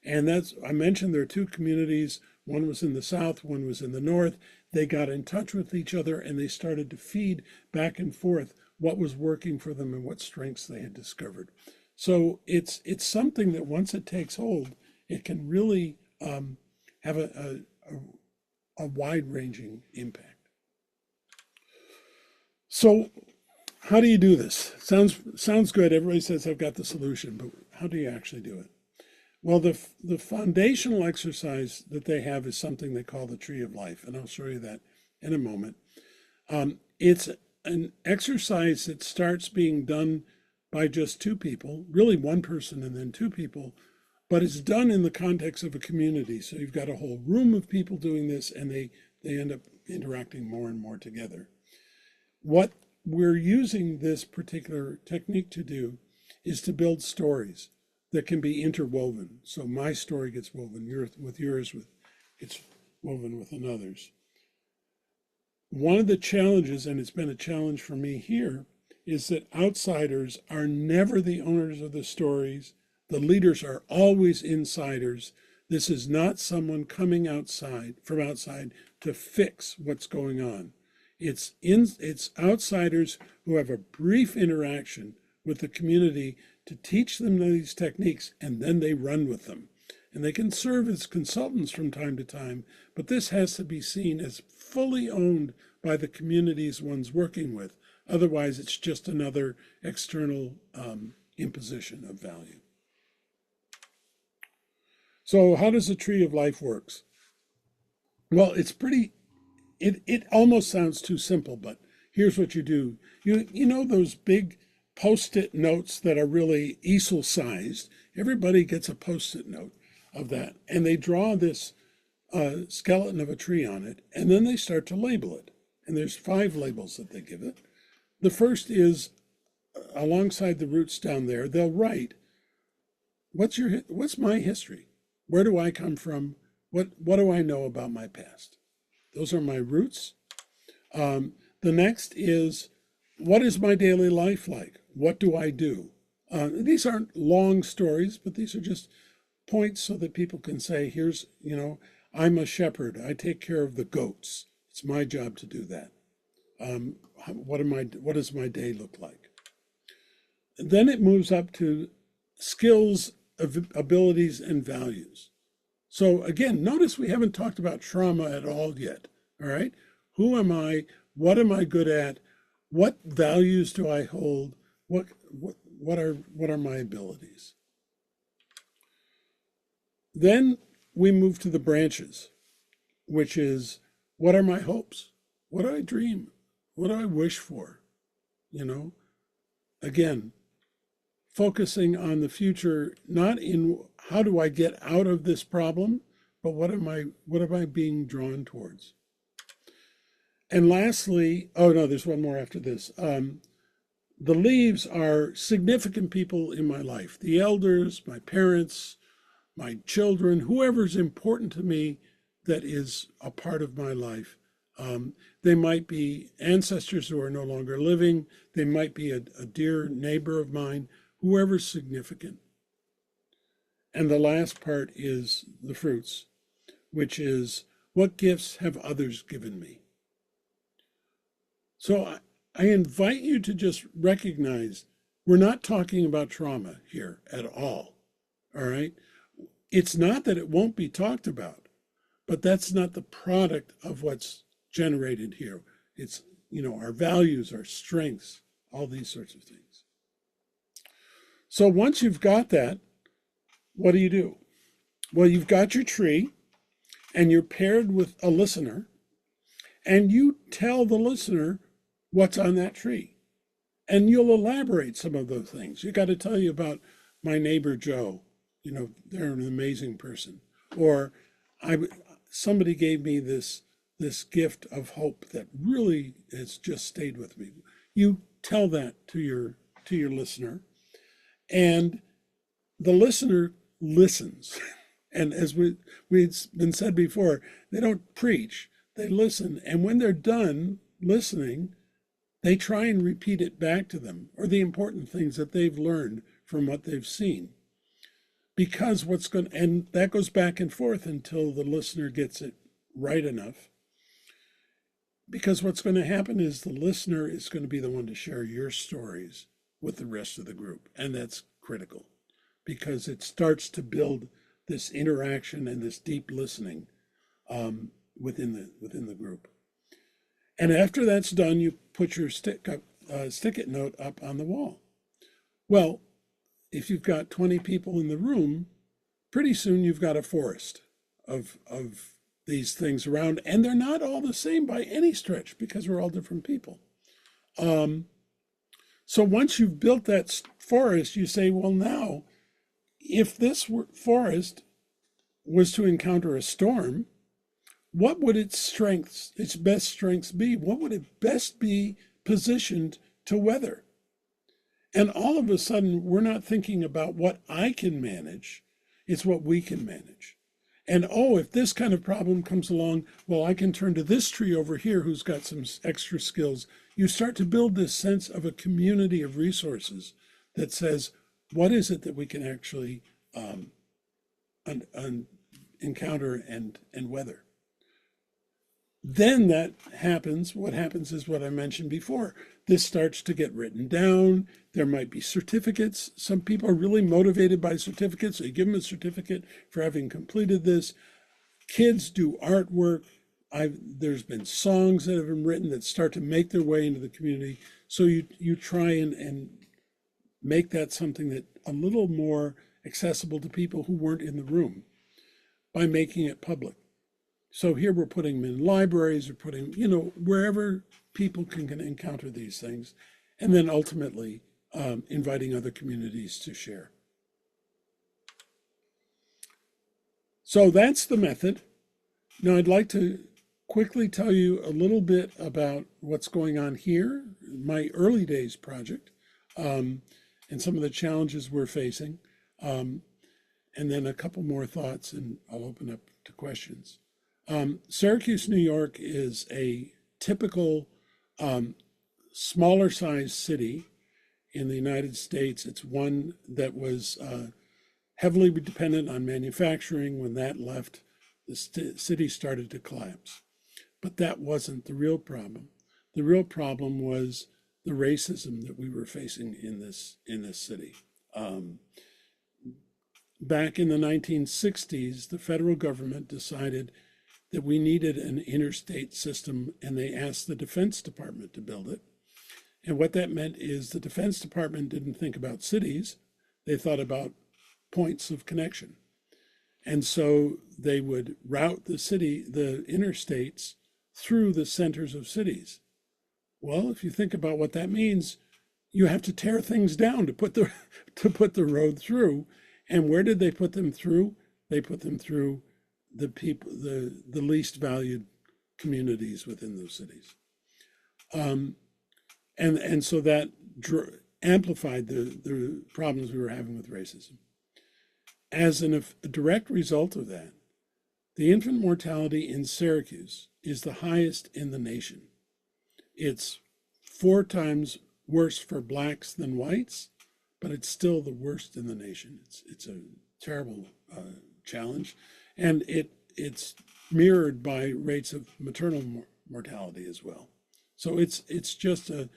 And I mentioned there are two communities. One was in the south, one was in the north. They got in touch with each other and they started to feed back and forth what was working for them and what strengths they had discovered. So it's something that once it takes hold, it can really have a wide-ranging impact. So how do you do this? Sounds good. Everybody says I've got the solution, but how do you actually do it? Well, the foundational exercise that they have is something they call the Tree of Life, and I'll show you that in a moment. It's an exercise that starts being done by just two people, really one person and then two people, but it's done in the context of a community. So you've got a whole room of people doing this, and they end up interacting more and more together. What we're using this particular technique to do is to build stories that can be interwoven. So my story gets woven with yours, it's woven with another's. One of the challenges, and it's been a challenge for me here, is that outsiders are never the owners of the stories. The leaders are always insiders. This is not someone coming from outside to fix what's going on. It's outsiders who have a brief interaction with the community to teach them these techniques, and then they run with them. And they can serve as consultants from time to time, but this has to be seen as fully owned by the communities one's working with. Otherwise, it's just another external imposition of value. So how does the Tree of Life works? Well, it almost sounds too simple, but here's what you do. You know those big Post-it notes that are really easel-sized? Everybody gets a Post-it note of that, and they draw this skeleton of a tree on it, and then they start to label it. And there's 5 labels that they give it. The first is, alongside the roots down there, they'll write, what's my history? Where do I come from? What do I know about my past? Those are my roots. The next is, what is my daily life like? What do I do? These aren't long stories, but these are just points so that people can say, here's, I'm a shepherd. I take care of the goats. It's my job to do that. What does my day look like? And then it moves up to skills, abilities, and values. So again, notice we haven't talked about trauma at all yet. All right. Who am I? What am I good at? What values do I hold? What are my abilities? Then we move to the branches, which is, what are my hopes? What do I dream? What do I wish for? Again, focusing on the future, not in how do I get out of this problem, but what am I being drawn towards? And lastly, oh no, there's one more after this. The leaves are significant people in my life, the elders, my parents, my children, whoever's important to me that is a part of my life. They might be ancestors who are no longer living. They might be a dear neighbor of mine, whoever's significant. And the last part is the fruits, which is, what gifts have others given me? So I invite you to just recognize we're not talking about trauma here at all. All right. It's not that it won't be talked about, but that's not the product of what's generated here. It's, our values, our strengths, all these sorts of things. So once you've got that, what do? Well, you've got your tree and you're paired with a listener, and you tell the listener what's on that tree. And you'll elaborate some of those things. You got to tell you about my neighbor Joe. They're an amazing person. Or somebody gave me this gift of hope that really has just stayed with me. You tell that to your listener, and the listener listens. And as we've been said before, they don't preach, they listen. And when they're done listening, they try and repeat it back to them, or the important things that they've learned from what they've seen. Because and that goes back and forth until the listener gets it right enough. Because what's going to happen is the listener is going to be the one to share your stories with the rest of the group. And that's critical, because it starts to build this interaction and this deep listening within the group. And after that's done, you put your stick-it note up on the wall. Well, if you've got 20 people in the room, pretty soon you've got a forest of these things around, and they're not all the same by any stretch, because we're all different people. So once you've built that forest, you say, well, now, if this forest was to encounter a storm, what would its best strengths be? What would it best be positioned to weather? And all of a sudden, we're not thinking about what I can manage, it's what we can manage. And if this kind of problem comes along, well, I can turn to this tree over here who's got some extra skills. You start to build this sense of a community of resources that says, what is it that we can actually encounter and weather? Then what happens is what I mentioned before. This starts to get written down. There might be certificates. Some people are really motivated by certificates. So you give them a certificate for having completed this. Kids do artwork. There's been songs that have been written that start to make their way into the community. So you try and make that something that a little more accessible to people who weren't in the room by making it public. So here we're putting them in libraries, we're putting, wherever people can encounter these things, and then ultimately inviting other communities to share. So that's the method. Now I'd like to quickly tell you a little bit about what's going on here, my early days project, and some of the challenges we're facing, and then a couple more thoughts, and I'll open up to questions. Syracuse, New York is a typical smaller sized city in the United States. It's one that heavily dependent on manufacturing. When that left, the city started to collapse. But that wasn't the real problem. The real problem was the racism that we were facing in this city. Back in the 1960s, the federal government decided that we needed an interstate system, and they asked the Defense Department to build it. And what that meant is the Defense Department didn't think about cities, they thought about points of connection. And so they would route the interstates through the centers of cities. Well, if you think about what that means, you have to tear things down to put the road through. And where did they put them through? They put them through the people, the least valued communities within those cities. And so that amplified the problems we were having with racism. As a direct result of that, the infant mortality in Syracuse is the highest in the nation. It's 4 times worse for blacks than whites, but it's still the worst in the nation. It's a terrible challenge, and it's mirrored by rates of maternal mortality as well. So it's just a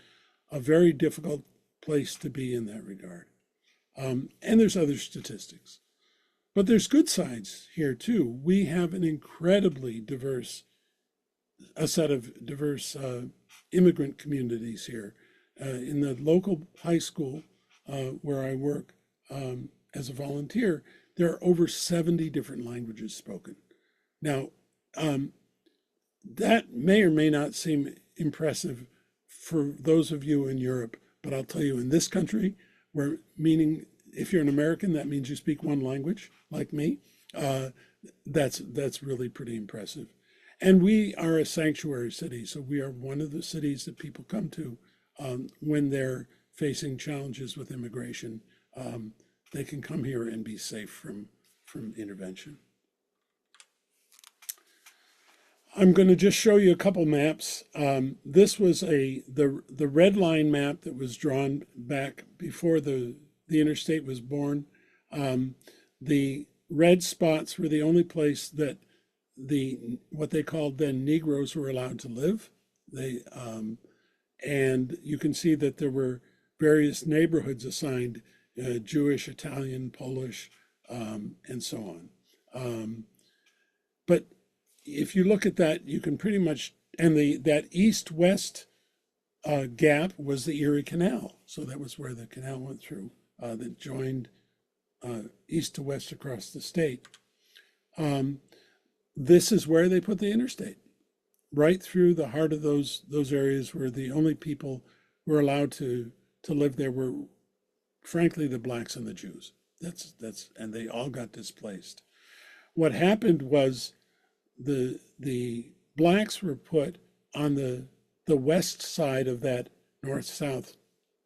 very difficult place to be in that regard. And there's other statistics, but there's good sides here too. We have an incredibly diverse set of diverse immigrant communities here. In the local high school where I work as a volunteer, there are over 70 different languages spoken. Now, that may or may not seem impressive for those of you in Europe, but I'll tell you, in this country, meaning if you're an American, that means you speak one language, like me. That's really pretty impressive. And we are a sanctuary city, so we are one of the cities that people come to when they're facing challenges with immigration. They can come here and be safe from intervention. I'm going to just show you a couple maps. This was the red line map that was drawn back before the interstate was born. The red spots were the only place that what they called then Negroes were allowed to live. And you can see that there were various neighborhoods assigned, Jewish, Italian, Polish, and so on. But if you look at that, you can pretty much, and that east-west gap was the Erie Canal. So that was where the canal went through, that joined east to west across the state. This is where they put the interstate, right through the heart of those areas where the only people who were allowed to live there were, frankly, the blacks and the Jews. And they all got displaced. What happened was the blacks were put on the west side of that north-south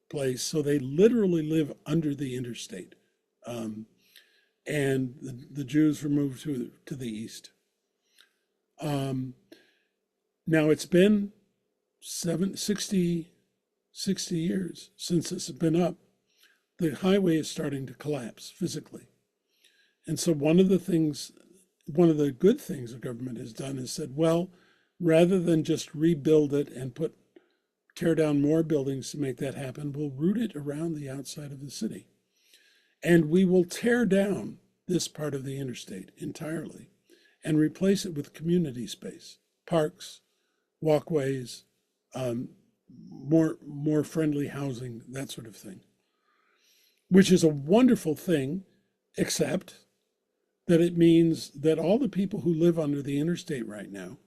place, so they literally live under the interstate. And the Jews were moved to the east. Now it's been 60 years since this has been up. The highway is starting to collapse physically. And so one of the good things the government has done is said, well, rather than just rebuild it and tear down more buildings to make that happen, we'll route it around the outside of the city. And we will tear down this part of the interstate entirely and replace it with community space, parks, walkways, more friendly housing, that sort of thing, which is a wonderful thing, except that it means that all the people who live under the interstate right now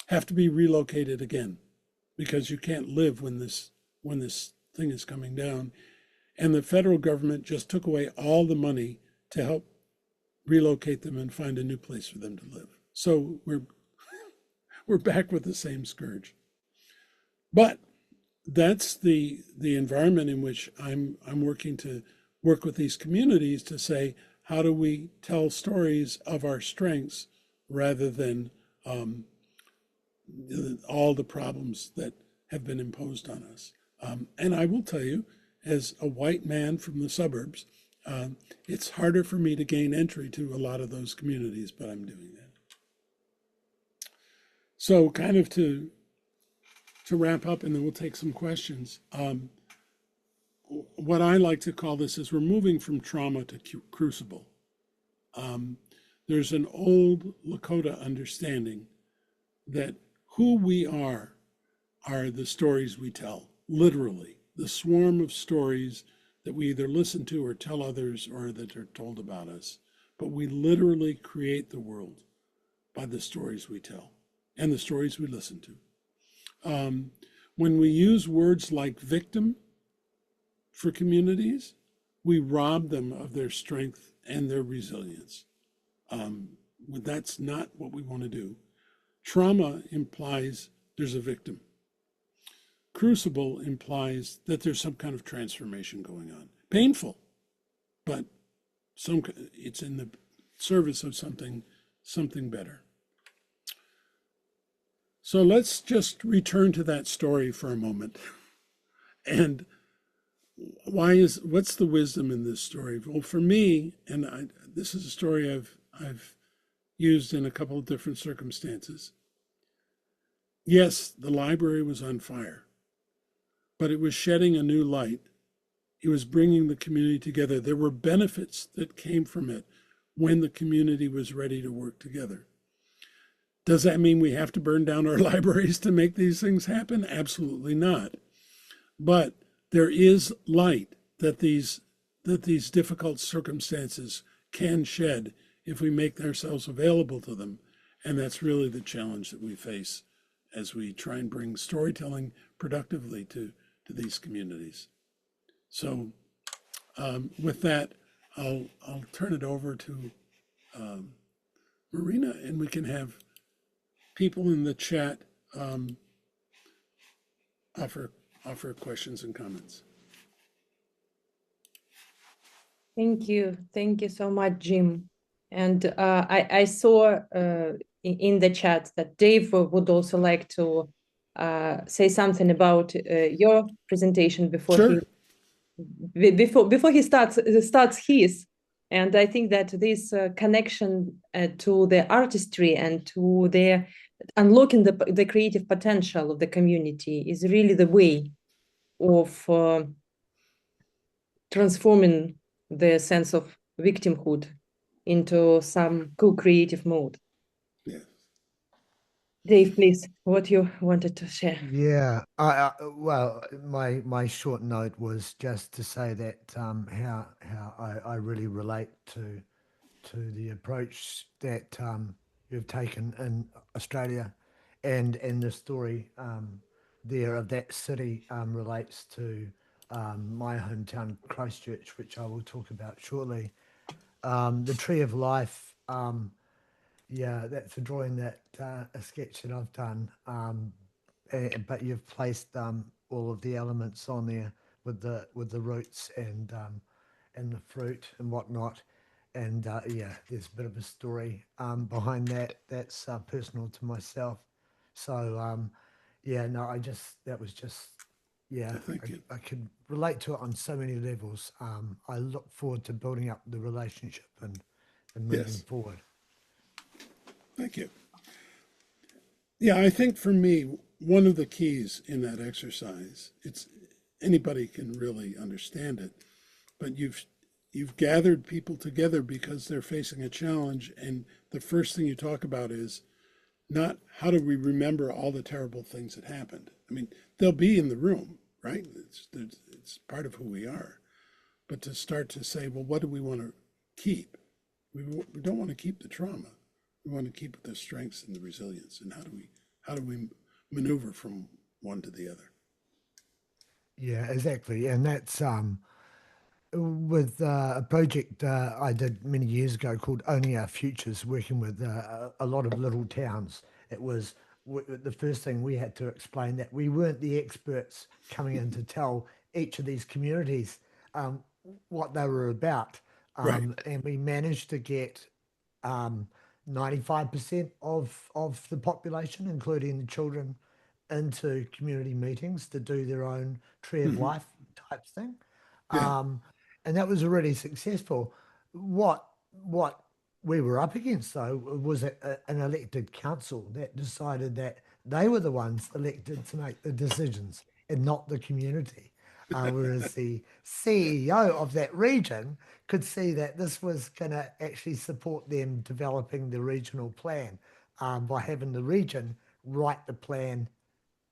have to be relocated again, because you can't live when this thing is coming down. And the federal government just took away all the money to help relocate them and find a new place for them to live. So we're back with the same scourge. But that's the environment in which I'm working to work with these communities to say, how do we tell stories of our strengths rather than all the problems that have been imposed on us? And I will tell you, as a white man from the suburbs, It's harder for me to gain entry to a lot of those communities, but I'm doing that. So kind of to wrap up, and then we'll take some questions. What I like to call this is we're moving from trauma to crucible. There's an old Lakota understanding that who we are the stories we tell, literally, the swarm of stories that we either listen to or tell others or that are told about us. But we literally create the world by the stories we tell and the stories we listen to. When we use words like victim for communities, we rob them of their strength and their resilience. That's not what we want to do. Trauma implies there's a victim. Crucible implies that there's some kind of transformation going on. Painful, but it's in the service of something better. So let's just return to that story for a moment. And what's the wisdom in this story? Well, for me, this is a story I've used in a couple of different circumstances. Yes, the library was on fire, but it was shedding a new light. It was bringing the community together. There were benefits that came from it when the community was ready to work together. Does that mean we have to burn down our libraries to make these things happen? Absolutely not. But there is light that these difficult circumstances can shed if we make ourselves available to them. And that's really the challenge that we face as we try and bring storytelling productively to these communities. So with that, I'll turn it over to Marina, and we can have people in the chat offer questions and comments. Thank you so much, Jim. And I saw in the chat that Dave would also like to say something about your presentation before Sure. he starts his. And I think that this connection to the artistry and to the unlocking the creative potential of the community is really the way of transforming the sense of victimhood into some co-creative mode. Yeah. Dave, please, what you wanted to share? Yeah, well, my short note was just to say that how I really relate to the approach that you've taken in Australia, and the story there of that city relates to my hometown Christchurch, which I will talk about shortly. The Tree of Life. Yeah, that's a drawing that a sketch that I've done. But you've placed all of the elements on there with the roots and the fruit and whatnot. And yeah, there's a bit of a story behind that that's personal to myself. So yeah, no, that was just yeah, Thank you. I could relate to it on so many levels. I look forward to building up the relationship and moving Yes. forward. Thank you. Yeah, I think for me, one of the keys in that exercise, it's anybody can really understand it, but you've gathered people together because they're facing a challenge, and the first thing you talk about is not how do we remember all the terrible things that happened. I mean, they'll be in the room, right? It's part of who we are. But to start to say, well, what do we want to keep? We don't want to keep the trauma. We want to keep the strengths and the resilience. And how do we maneuver from one to the other? Yeah, exactly. And that's with a project I did many years ago called Owning Our Futures, working with a lot of little towns. It was the first thing we had to explain that we weren't the experts coming in to tell each of these communities what they were about. Right. And we managed to get 95% of the population, including the children, into community meetings to do their own tree of life type thing. Yeah. and that was already successful. What we were up against, though, was an elected council that decided that they were the ones elected to make the decisions and not the community. Whereas the CEO of that region could see that this was going to actually support them developing the regional plan by having the region write the plan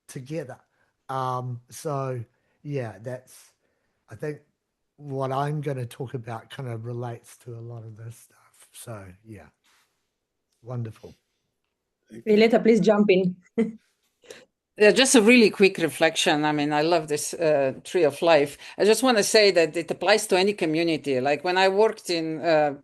together. So, yeah, I think what I'm going to talk about kind of relates to a lot of this stuff. So, yeah, wonderful. Violetta, please jump in. Yeah, just a really quick reflection. I mean, I love this tree of life. I just want to say that it applies to any community. Like when I worked in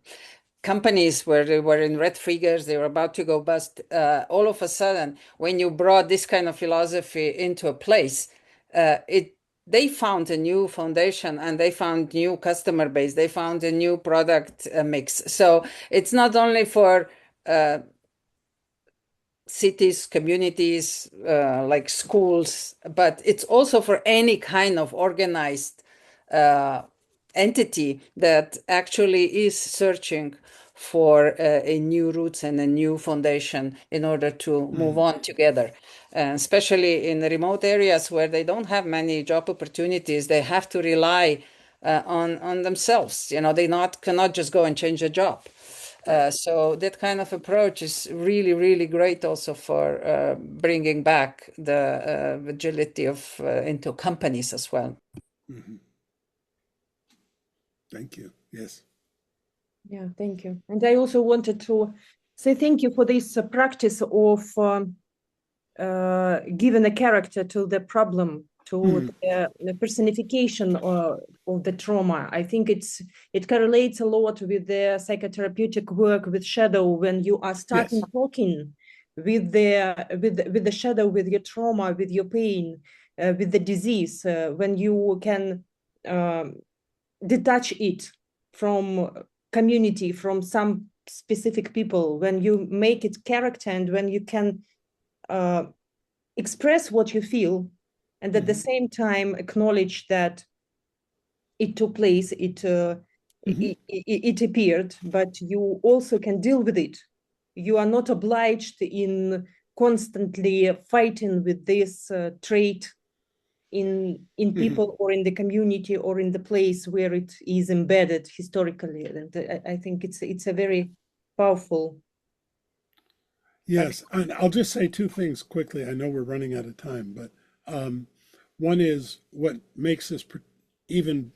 companies where they were in red figures, they were about to go bust. All of a sudden, when you brought this kind of philosophy into a place, they found a new foundation and they found new customer base. They found a new product mix. So it's not only for cities, communities, like schools, but it's also for any kind of organized entity that actually is searching for a new roots and a new foundation in order to move on together. Especially in the remote areas where they don't have many job opportunities, they have to rely on themselves. You know, they cannot just go and change a job. So that kind of approach is really, really great also for bringing back the agility of into companies as well. Mm-hmm. Thank you. Yes. Yeah, thank you. And I also wanted to say thank you for this practice of giving a character to the problem, to the personification of the trauma. I think it correlates a lot with the psychotherapeutic work with shadow when you are starting talking with the shadow, with your trauma, with your pain, with the disease, when you can detach it from community, from some specific people, when you make it character and when you can express what you feel and at the same time acknowledge that it took place, it appeared, but you also can deal with it. You are not obliged in constantly fighting with this trait in people or in the community or in the place where it is embedded historically. And I think it's a very powerful. Yes, and I'll just say two things quickly. I know we're running out of time, but one is what makes this even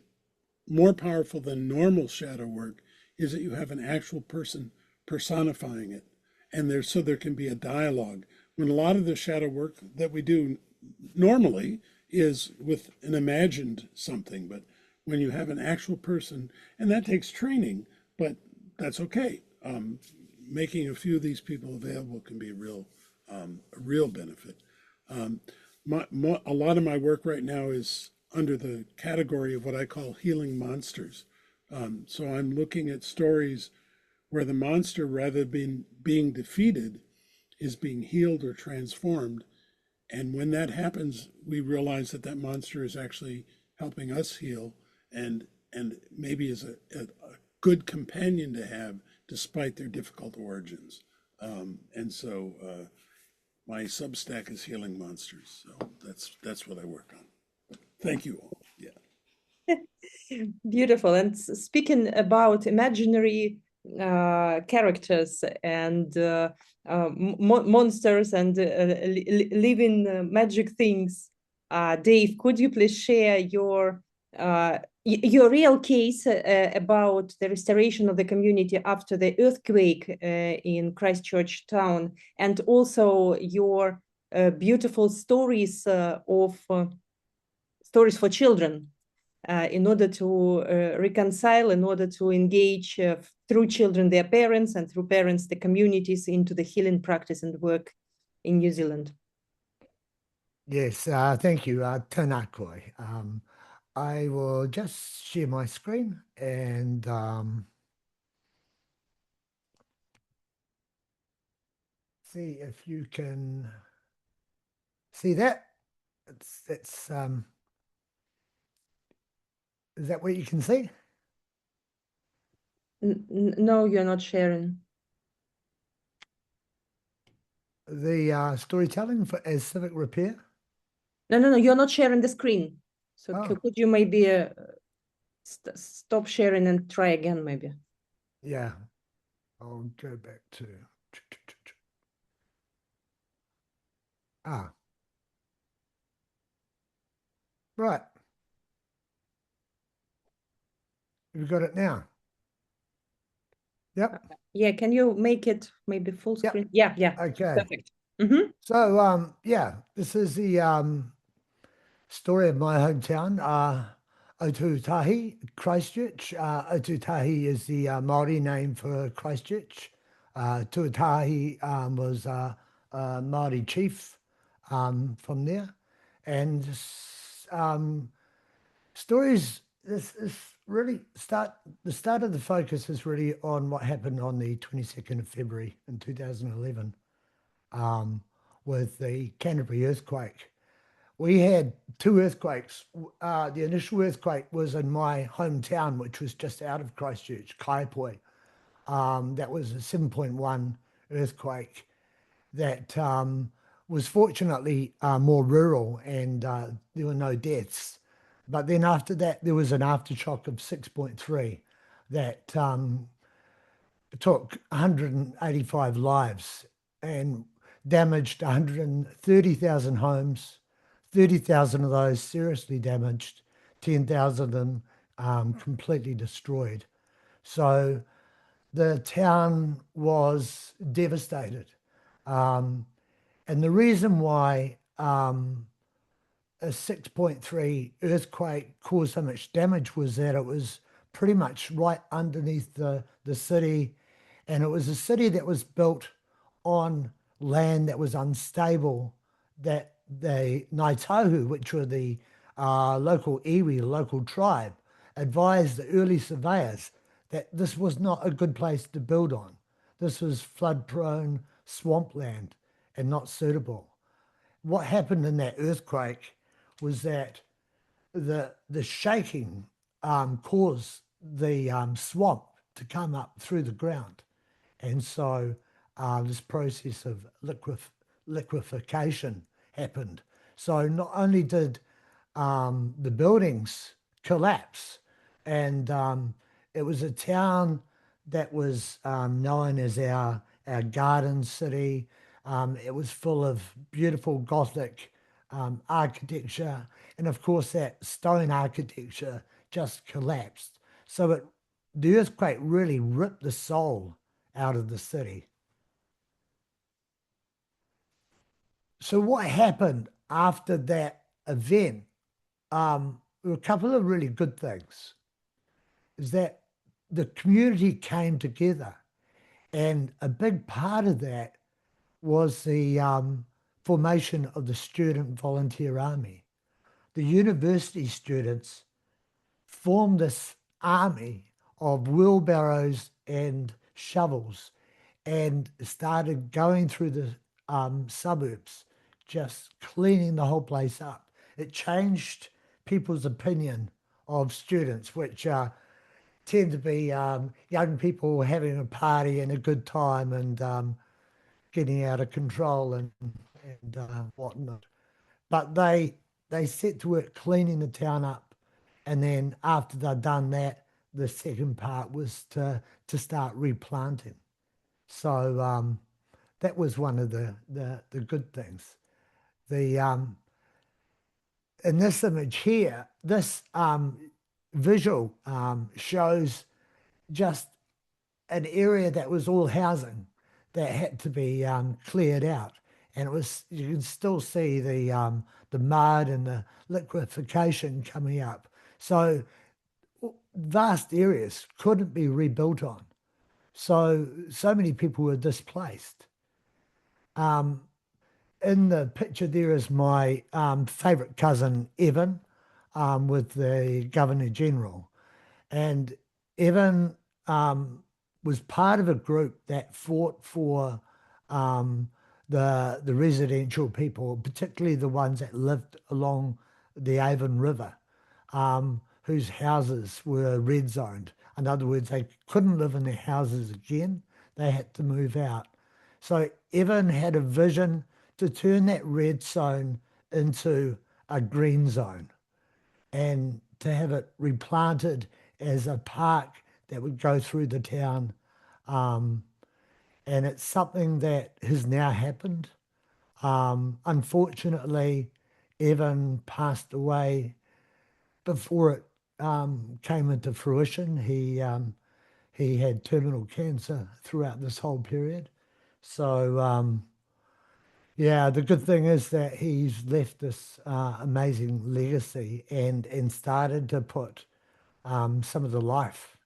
more powerful than normal shadow work is that you have an actual person personifying it, and there can be a dialogue. When a lot of the shadow work that we do normally is with an imagined something, but when you have an actual person, and that takes training, but that's okay. Making a few of these people available can be a real benefit. A lot of my work right now is under the category of what I call healing monsters. So I'm looking at stories where the monster, rather than being defeated, is being healed or transformed. And when that happens, we realize that that monster is actually helping us heal and maybe is a good companion to have despite their difficult origins. And so my Substack is Healing Monsters. So that's what I work on. Thank you all. Yeah. Beautiful. And speaking about imaginary characters and monsters and living magic things, Dave, could you please share your real case about the restoration of the community after the earthquake in Christchurch town, and also your beautiful stories of stories for children in order to reconcile, in order to engage through children their parents and through parents the communities into the healing practice and work in New Zealand? Yes, thank you, Tanakoi. I will just share my screen and see if you can see that. It's is that what you can see? No, you're not sharing. The storytelling for as Civic Repair? No, you're not sharing the screen. So Oh. could you maybe stop sharing and try again, maybe? Yeah. I'll go back to... Ah. Right. You've got it now. Yep. Yeah, can you make it maybe full Yep. screen? Yeah, Okay. perfect. Mm-hmm. So, yeah, this is the story of my hometown, Otutahi, Christchurch. Otutahi is the Māori name for Christchurch. Tuatahi was a Māori chief from there. And stories, this is really the start of the focus is really on what happened on the 22nd of February in 2011 with the Canterbury earthquake. We had two earthquakes. The initial earthquake was in my hometown, which was just out of Christchurch, Kaipoi. That was a 7.1 earthquake that was fortunately more rural and there were no deaths. But then after that, there was an aftershock of 6.3 that took 185 lives and damaged 130,000 homes, 30,000 of those seriously damaged, 10,000 of them completely destroyed. So the town was devastated. And the reason why a 6.3 earthquake caused so much damage was that it was pretty much right underneath the city. And it was a city that was built on land that was unstable, that the Ngaitahu, which were the local iwi, local tribe, advised the early surveyors that this was not a good place to build on. This was flood-prone swampland and not suitable. What happened in that earthquake was that the shaking caused the swamp to come up through the ground. And so this process of liquefaction happened. So not only did the buildings collapse, and it was a town that was known as our garden city. It was full of beautiful Gothic architecture. And of course, that stone architecture just collapsed. So the earthquake really ripped the soul out of the city. So what happened after that event? There were a couple of really good things. Is that the community came together, and a big part of that was the formation of the student volunteer army. The university students formed this army of wheelbarrows and shovels and started going through the suburbs, just cleaning the whole place up. It changed people's opinion of students, which tend to be young people having a party and a good time and getting out of control and whatnot. But they set to work cleaning the town up, and then after they'd done that, the second part was to start replanting. So that was one of the good things. The in this image here, this visual shows just an area that was all housing that had to be cleared out, and it was you can still see the mud and the liquefaction coming up. So vast areas couldn't be rebuilt on. So many people were displaced. In the picture there is my favourite cousin Evan with the Governor General, and Evan was part of a group that fought for the residential people, particularly the ones that lived along the Avon River, whose houses were red zoned. In other words, they couldn't live in their houses again. They had to move out. So Evan had a vision to turn that red zone into a green zone and to have it replanted as a park that would go through the town. And it's something that has now happened. Unfortunately, Evan passed away before it came into fruition. He had terminal cancer throughout this whole period. So yeah, the good thing is that he's left this amazing legacy and started to put some of the life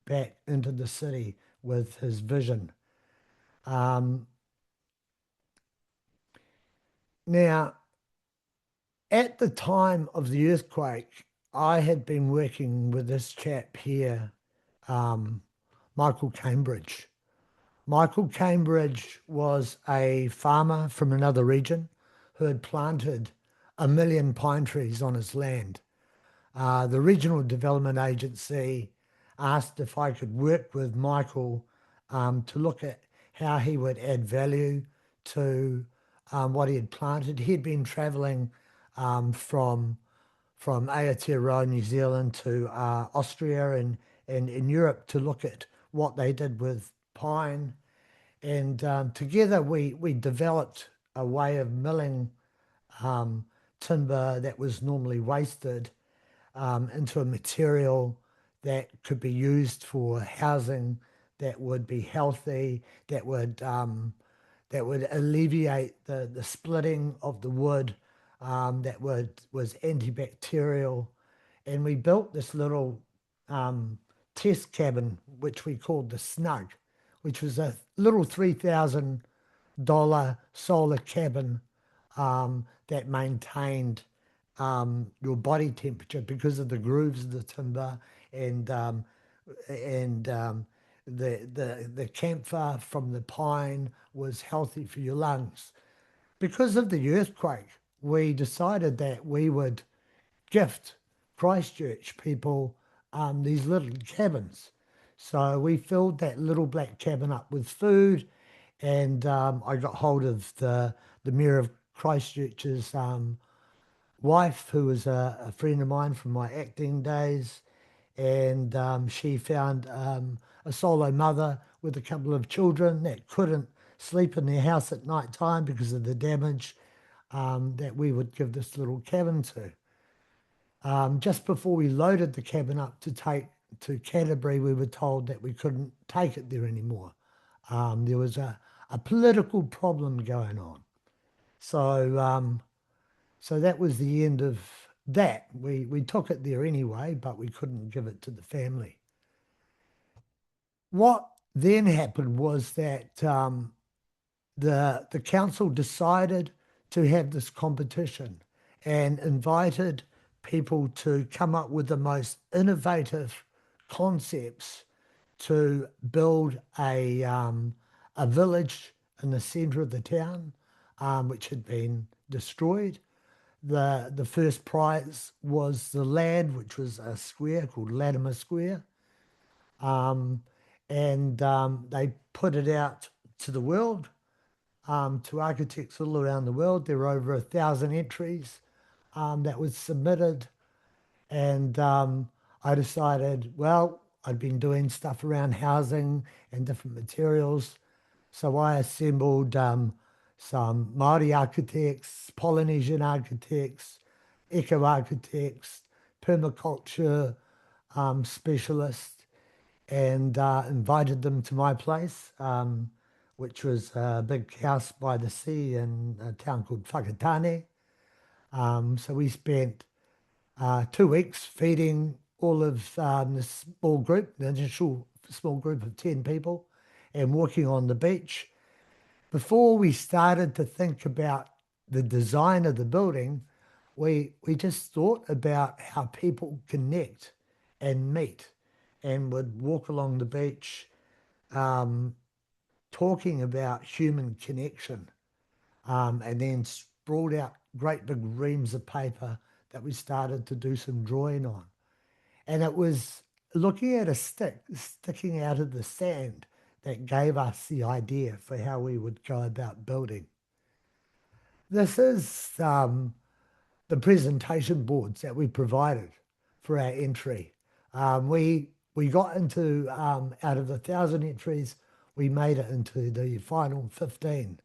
back into the city with his vision. Now, at the time of the earthquake, I had been working with this chap here, Michael Cambridge. Michael Cambridge was a farmer from another region who had planted 1 million pine trees on his land. The Regional Development Agency asked if I could work with Michael to look at how he would add value to what he had planted. He'd been travelling from Aotearoa, New Zealand, to Austria and in Europe to look at what they did with pine. And together we developed a way of milling timber that was normally wasted into a material that could be used for housing, that would be healthy, that would alleviate the splitting of the wood, was antibacterial. And we built this little test cabin, which we called the Snug, which was a little $3,000 solar cabin that maintained your body temperature because of the grooves of the timber and the camphor from the pine was healthy for your lungs. Because of the earthquake, we decided that we would gift Christchurch people these little cabins. So we filled that little black cabin up with food, and I got hold of the Mayor of Christchurch's wife, who was a friend of mine from my acting days, and she found a solo mother with a couple of children that couldn't sleep in their house at night time because of the damage that we would give this little cabin to. Just before we loaded the cabin up to take to Canterbury, we were told that we couldn't take it there anymore. There was a political problem going on. So so that was the end of that. We took it there anyway, but we couldn't give it to the family. What then happened was that the council decided to have this competition and invited people to come up with the most innovative concepts to build a village in the centre of the town, which had been destroyed. The first prize was the land, which was a square called Latimer Square. They put it out to the world, to architects all around the world. There were over 1,000 entries that was submitted. And I decided, well, I'd been doing stuff around housing and different materials. So I assembled some Māori architects, Polynesian architects, eco-architects, permaculture specialists, and invited them to my place, which was a big house by the sea in a town called Whakatane. So we spent 2 weeks feeding all of this small group, the initial small group of 10 people, and walking on the beach. Before we started to think about the design of the building, we just thought about how people connect and meet and would walk along the beach talking about human connection, and then sprawled out great big reams of paper that we started to do some drawing on. And it was looking at a stick sticking out of the sand that gave us the idea for how we would go about building. This is the presentation boards that we provided for our entry. We got into, out of the 1,000 entries, we made it into the final 15.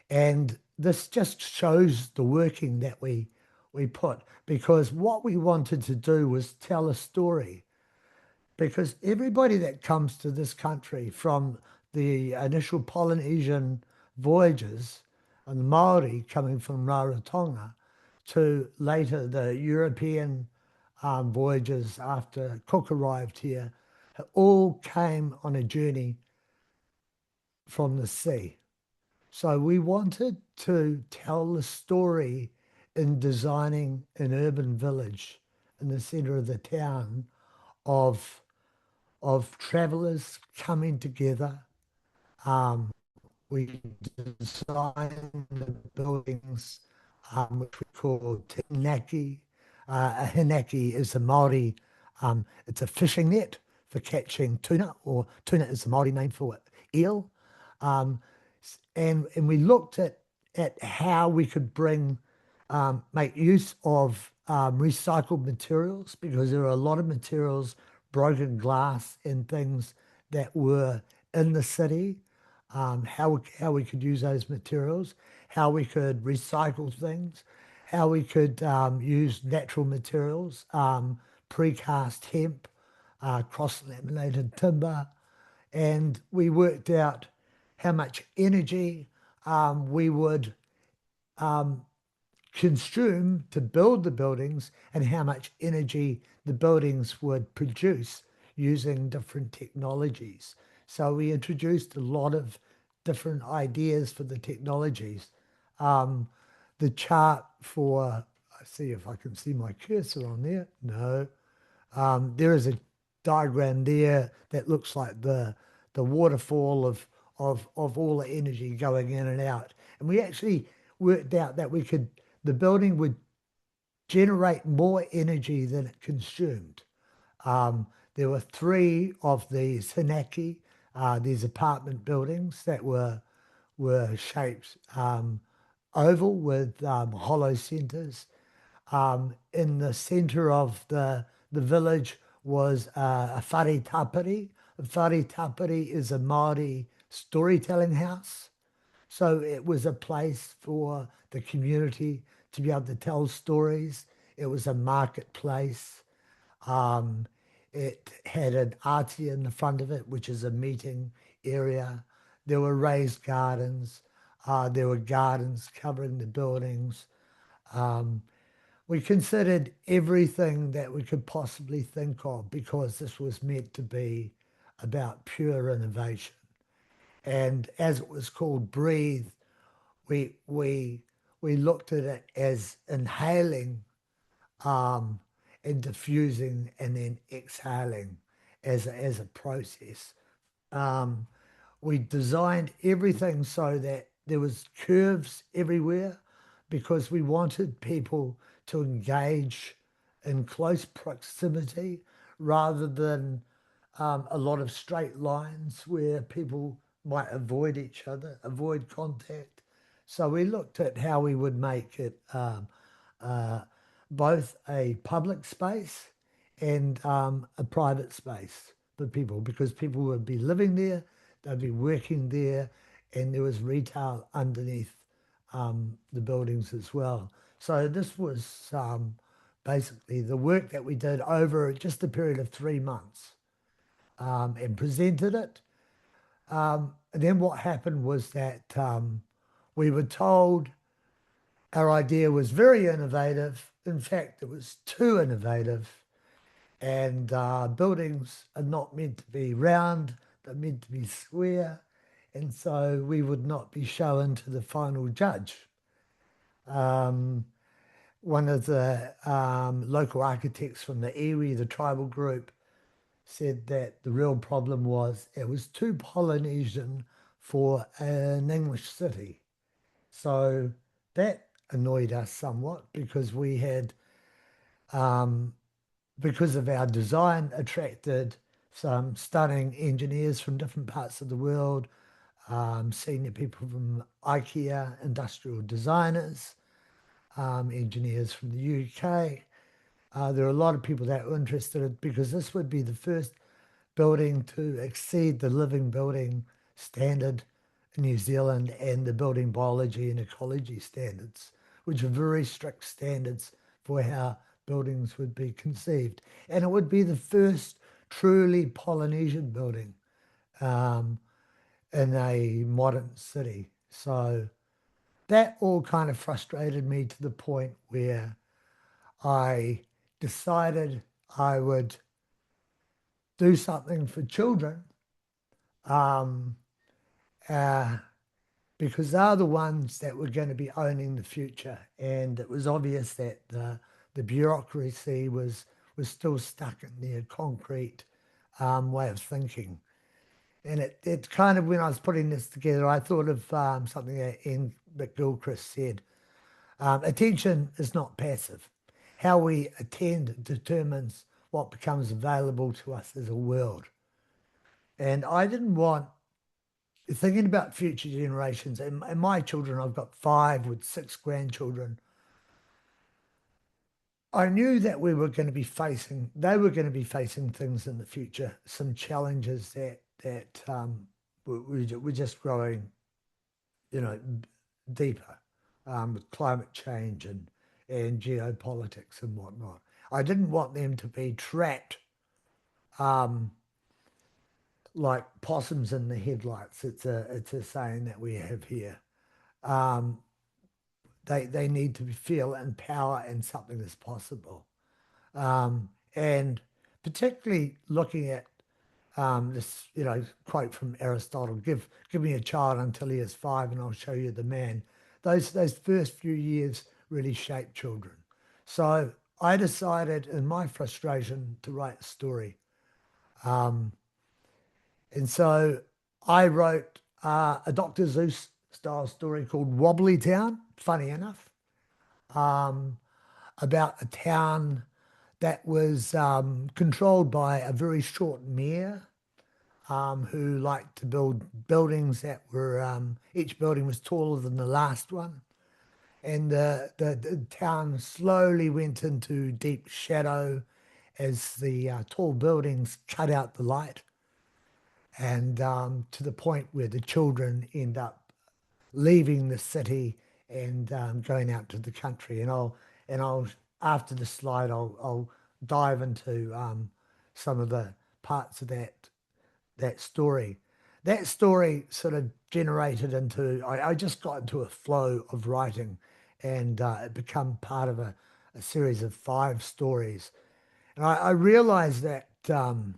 And this just shows the working that we put, because what we wanted to do was tell a story. Because everybody that comes to this country from the initial Polynesian voyages and the Maori coming from Rarotonga to later the European voyages after Cook arrived here, all came on a journey from the sea. So we wanted to tell the story in designing an urban village in the center of the town of travelers coming together. We designed the buildings, which we call hinaki. A hinaki is a Maori, it's a fishing net for catching tuna, or tuna is the Maori name for eel. Um, and we looked at how we could make use of recycled materials, because there are a lot of materials, broken glass and things that were in the city, how we could use those materials, how we could recycle things, how we could use natural materials, precast hemp, cross-laminated timber, and we worked out how much energy we would consume to build the buildings and how much energy the buildings would produce using different technologies. So we introduced a lot of different ideas for the technologies. The chart for, I see if I can see my cursor on there. No. There is a diagram there that looks like the waterfall of all the energy going in and out. And we actually worked out that the building would generate more energy than it consumed. There were 3 of these hinaki, these apartment buildings that were shaped oval with hollow centers. In the center of the village was a whare tapiri. A whare tapiri is a Māori storytelling house. So it was a place for the community to be able to tell stories. It was a marketplace. It had an arti in the front of it, which is a meeting area. There were raised gardens. There were gardens covering the buildings. We considered everything that we could possibly think of, because this was meant to be about pure innovation. And as it was called Breathe, we looked at it as inhaling and diffusing and then exhaling as a process. We designed everything so that there was curves everywhere, because we wanted people to engage in close proximity rather than a lot of straight lines where people might avoid each other, avoid contact. So we looked at how we would make it both a public space and a private space for people, because people would be living there, they'd be working there, and there was retail underneath the buildings as well. So this was basically the work that we did over just a period of 3 months, and presented it. And then what happened was that we were told our idea was very innovative. In fact, it was too innovative. And buildings are not meant to be round, they're meant to be square. And so we would not be shown to the final judge. One of the local architects from the iwi, the tribal group, said that the real problem was it was too Polynesian for an English city. So that annoyed us somewhat, because we had because of our design, attracted some stunning engineers from different parts of the world, senior people from IKEA, industrial designers, engineers from the UK. There are a lot of people that were interested because this would be the first building to exceed the living building standard in New Zealand and the building biology and ecology standards, which are very strict standards for how buildings would be conceived. And it would be the first truly Polynesian building in a modern city. So that all kind of frustrated me to the point where I decided I would do something for children um, uh, because they're the ones that were going to be owning the future. And it was obvious that the bureaucracy was still stuck in their concrete way of thinking. And it kind of, when I was putting this together, I thought of something that Ian McGilchrist said. Attention is not passive. How we attend determines what becomes available to us as a world. And I didn't want, thinking about future generations, and my children, I've got 5 with 6 grandchildren. I knew that we were going to be facing, they were going to be facing things in the future, some challenges that we're just growing, deeper with climate change and geopolitics and whatnot. I didn't want them to be trapped um, like possums in the headlights. It's a saying that we have here. Um, they need to feel empower and something is possible. And particularly looking at this, quote from Aristotle: "Give me a child until he is 5, and I'll show you the man." Those first few years really shape children. So I decided, in my frustration, to write a story, and so I wrote a Dr. Seuss style story called Wobbly Town. Funny enough, about a town that was controlled by a very short mayor who liked to build buildings that were, each building was taller than the last one. And the town slowly went into deep shadow as the tall buildings cut out the light, and to the point where the children end up leaving the city and going out to the country. And I'll after the slide, I'll dive into some of the parts of that story. That story sort of generated into, I just got into a flow of writing, and it became part of a series of 5 stories. And I realized that the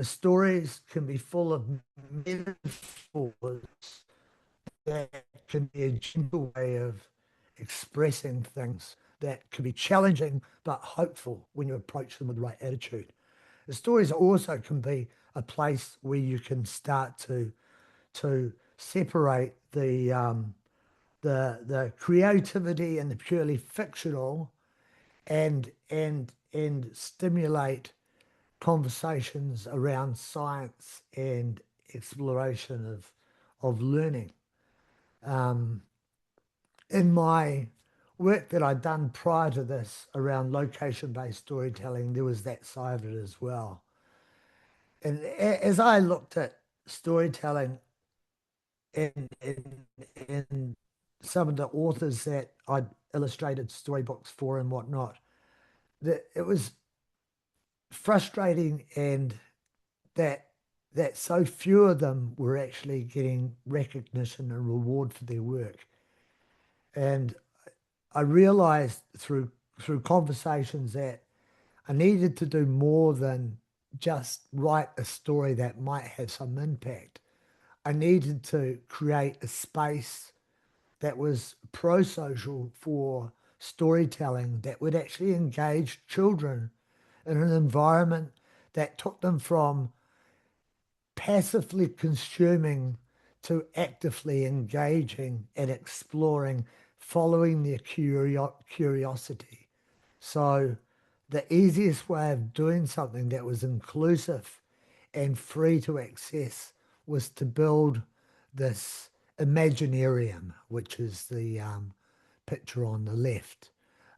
stories can be full of metaphors that can be a gentle way of expressing things that can be challenging but hopeful when you approach them with the right attitude. The stories also can be a place where you can start to separate the creativity and the purely fictional, and stimulate conversations around science and exploration of learning. In my work that I'd done prior to this around location-based storytelling, there was that side of it as well. And as I looked at storytelling and some of the authors that I'd illustrated storybooks for and whatnot, that it was frustrating, and that so few of them were actually getting recognition and reward for their work. And I realized through conversations that I needed to do more than just write a story that might have some impact. I needed to create a space that was pro-social for storytelling that would actually engage children in an environment that took them from passively consuming to actively engaging and exploring, following their curiosity. So the easiest way of doing something that was inclusive and free to access was to build this Imaginarium, which is the picture on the left,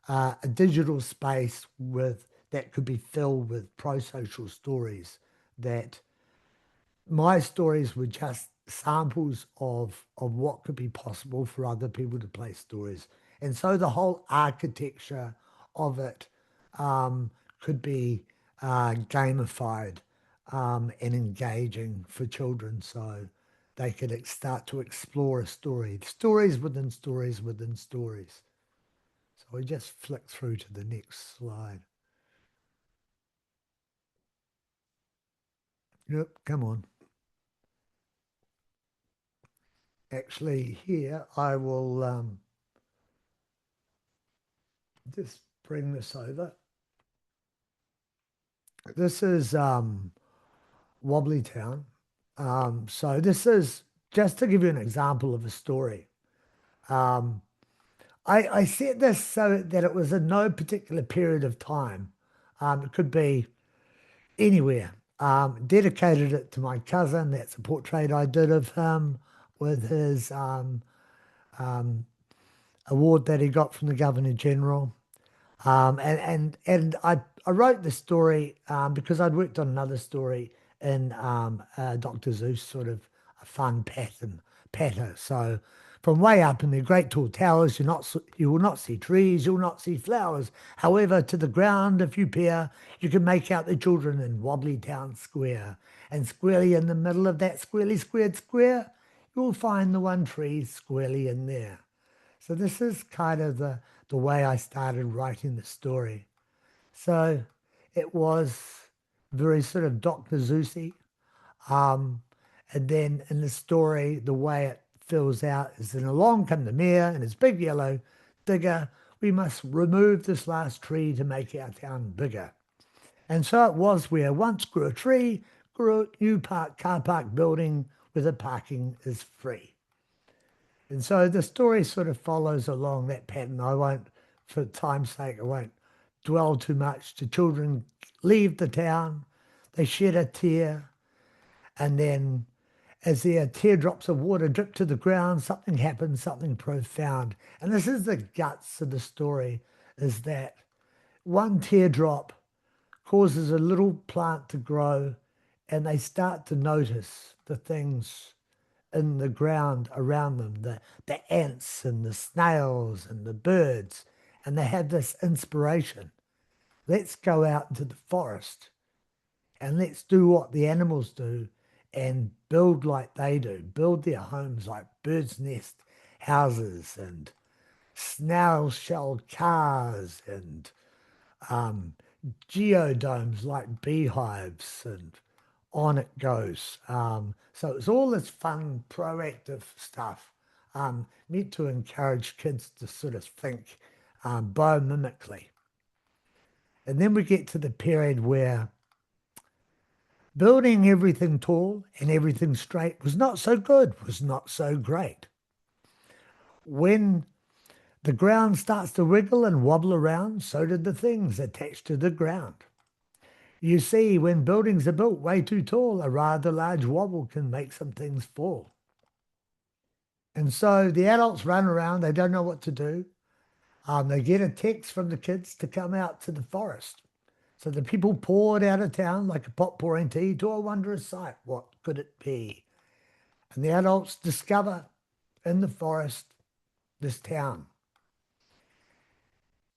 a digital space with that could be filled with pro-social stories. That my stories were just samples of what could be possible for other people to play stories, and so the whole architecture of it could be gamified and engaging for children, so they could start to explore a story, stories within stories within stories. So we just flick through to the next slide. Yep, come on. Actually, here I will just bring this over. This is Wobbly Town. So this is just to give you an example of a story. I set this so that it was in no particular period of time. It could be anywhere. Dedicated it to my cousin. That's a portrait I did of him with his award that he got from the Governor General. And I wrote the story because I'd worked on another story in Dr. Zeus, sort of a fun patter. So from way up in the great tall towers, you will not see trees, you will not see flowers. However, to the ground, if you peer, you can make out the children in Wobbly Town Square. And squarely in the middle of that squarely squared square, you'll find the one tree squarely in there. So this is kind of the way I started writing the story. So it was very sort of Dr. Zeusy. And then in the story, the way it fills out is then along come the mayor and his big yellow digger. We must remove this last tree to make our town bigger. And so it was where once grew a tree, grew a new car park building where the parking is free. And so the story sort of follows along that pattern. I won't, for time's sake, I won't dwell too much. The children leave the town, they shed a tear, and then as their teardrops of water drip to the ground, something happens, something profound. And this is the guts of the story, is that one teardrop causes a little plant to grow, and they start to notice the things in the ground around them, the ants and the snails and the birds, and they have this inspiration. Let's go out into the forest and let's do what the animals do and build like they do, build their homes like birds' nest houses and snail shell cars and geodomes like beehives, and on it goes. So it's all this fun, proactive stuff meant to encourage kids to sort of think biomimically. And then we get to the period where building everything tall and everything straight was not so good, was not so great. When the ground starts to wriggle and wobble around, so did the things attached to the ground. You see, when buildings are built way too tall, a rather large wobble can make some things fall. And so the adults run around, they don't know what to do. They get a text from the kids to come out to the forest. So the people poured out of town like a pot pouring tea to a wondrous sight. What could it be? And the adults discover in the forest this town.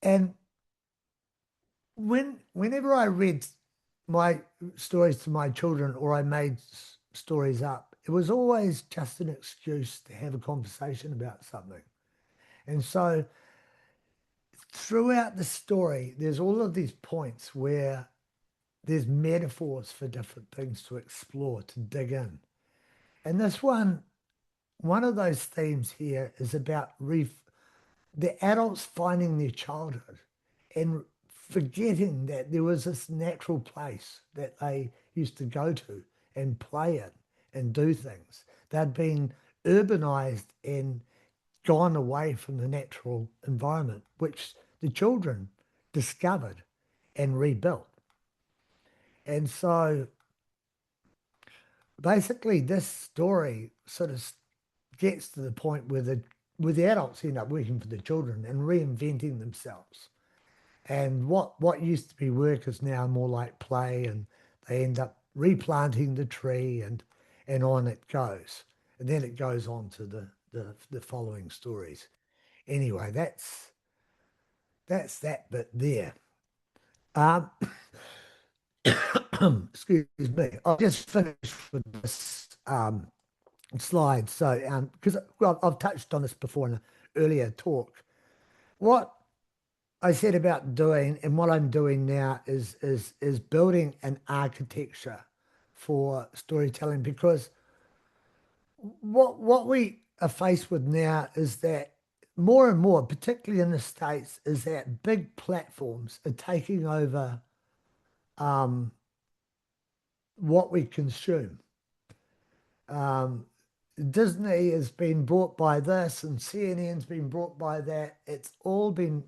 And whenever I read my stories to my children or I made stories up, it was always just an excuse to have a conversation about something. And so throughout the story, there's all of these points where there's metaphors for different things to explore, to dig in. And this one of those themes here is about the adults finding their childhood and forgetting that there was this natural place that they used to go to and play in and do things. They'd been urbanized and gone away from the natural environment, which the children discovered and rebuilt. And so basically this story sort of gets to the point where the adults end up working for the children and reinventing themselves. And what used to be work is now more like play, and they end up replanting the tree, and on it goes. And then it goes on to the following stories. Anyway, that's that bit there. Um, excuse me. I'll just finish with this slide. So, because I've touched on this before in an earlier talk, what I said about doing and what I'm doing now is building an architecture for storytelling, because what we are faced with now is that more and more, particularly in the States, is that big platforms are taking over what we consume. Disney has been brought by this, and CNN's been brought by that. It's all been,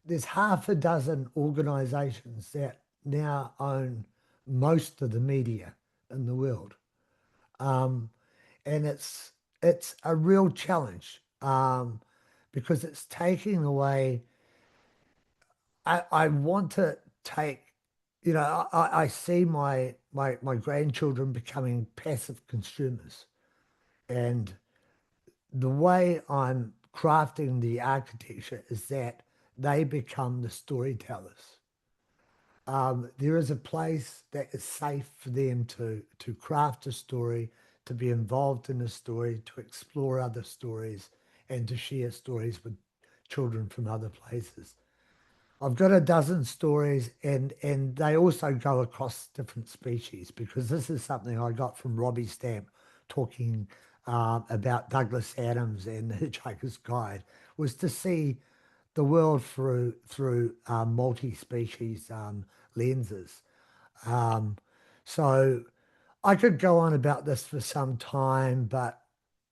there's half a dozen organizations that now own most of the media in the world. And it's a real challenge, because it's taking away, I want to take, I see my grandchildren becoming passive consumers. And the way I'm crafting the architecture is that they become the storytellers. There is a place that is safe for them to craft a story, to be involved in a story, to explore other stories, and to share stories with children from other places. I've got a dozen stories, and they also go across different species, because this is something I got from Robbie Stamp talking about Douglas Adams and The Hitchhiker's Guide, was to see the world through multi-species lenses. So I could go on about this for some time, but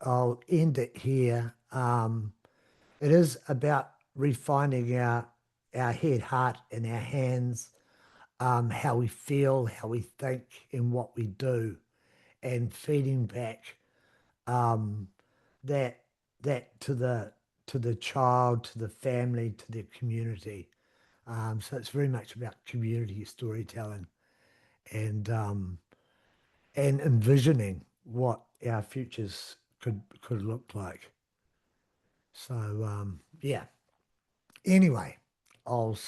I'll end it here. It is about refining our head, heart, and our hands, how we feel, how we think, and what we do, and feeding back that to the child, to the family, to the community. So it's very much about community storytelling, and envisioning what our futures could look like. So yeah. Anyway, I'll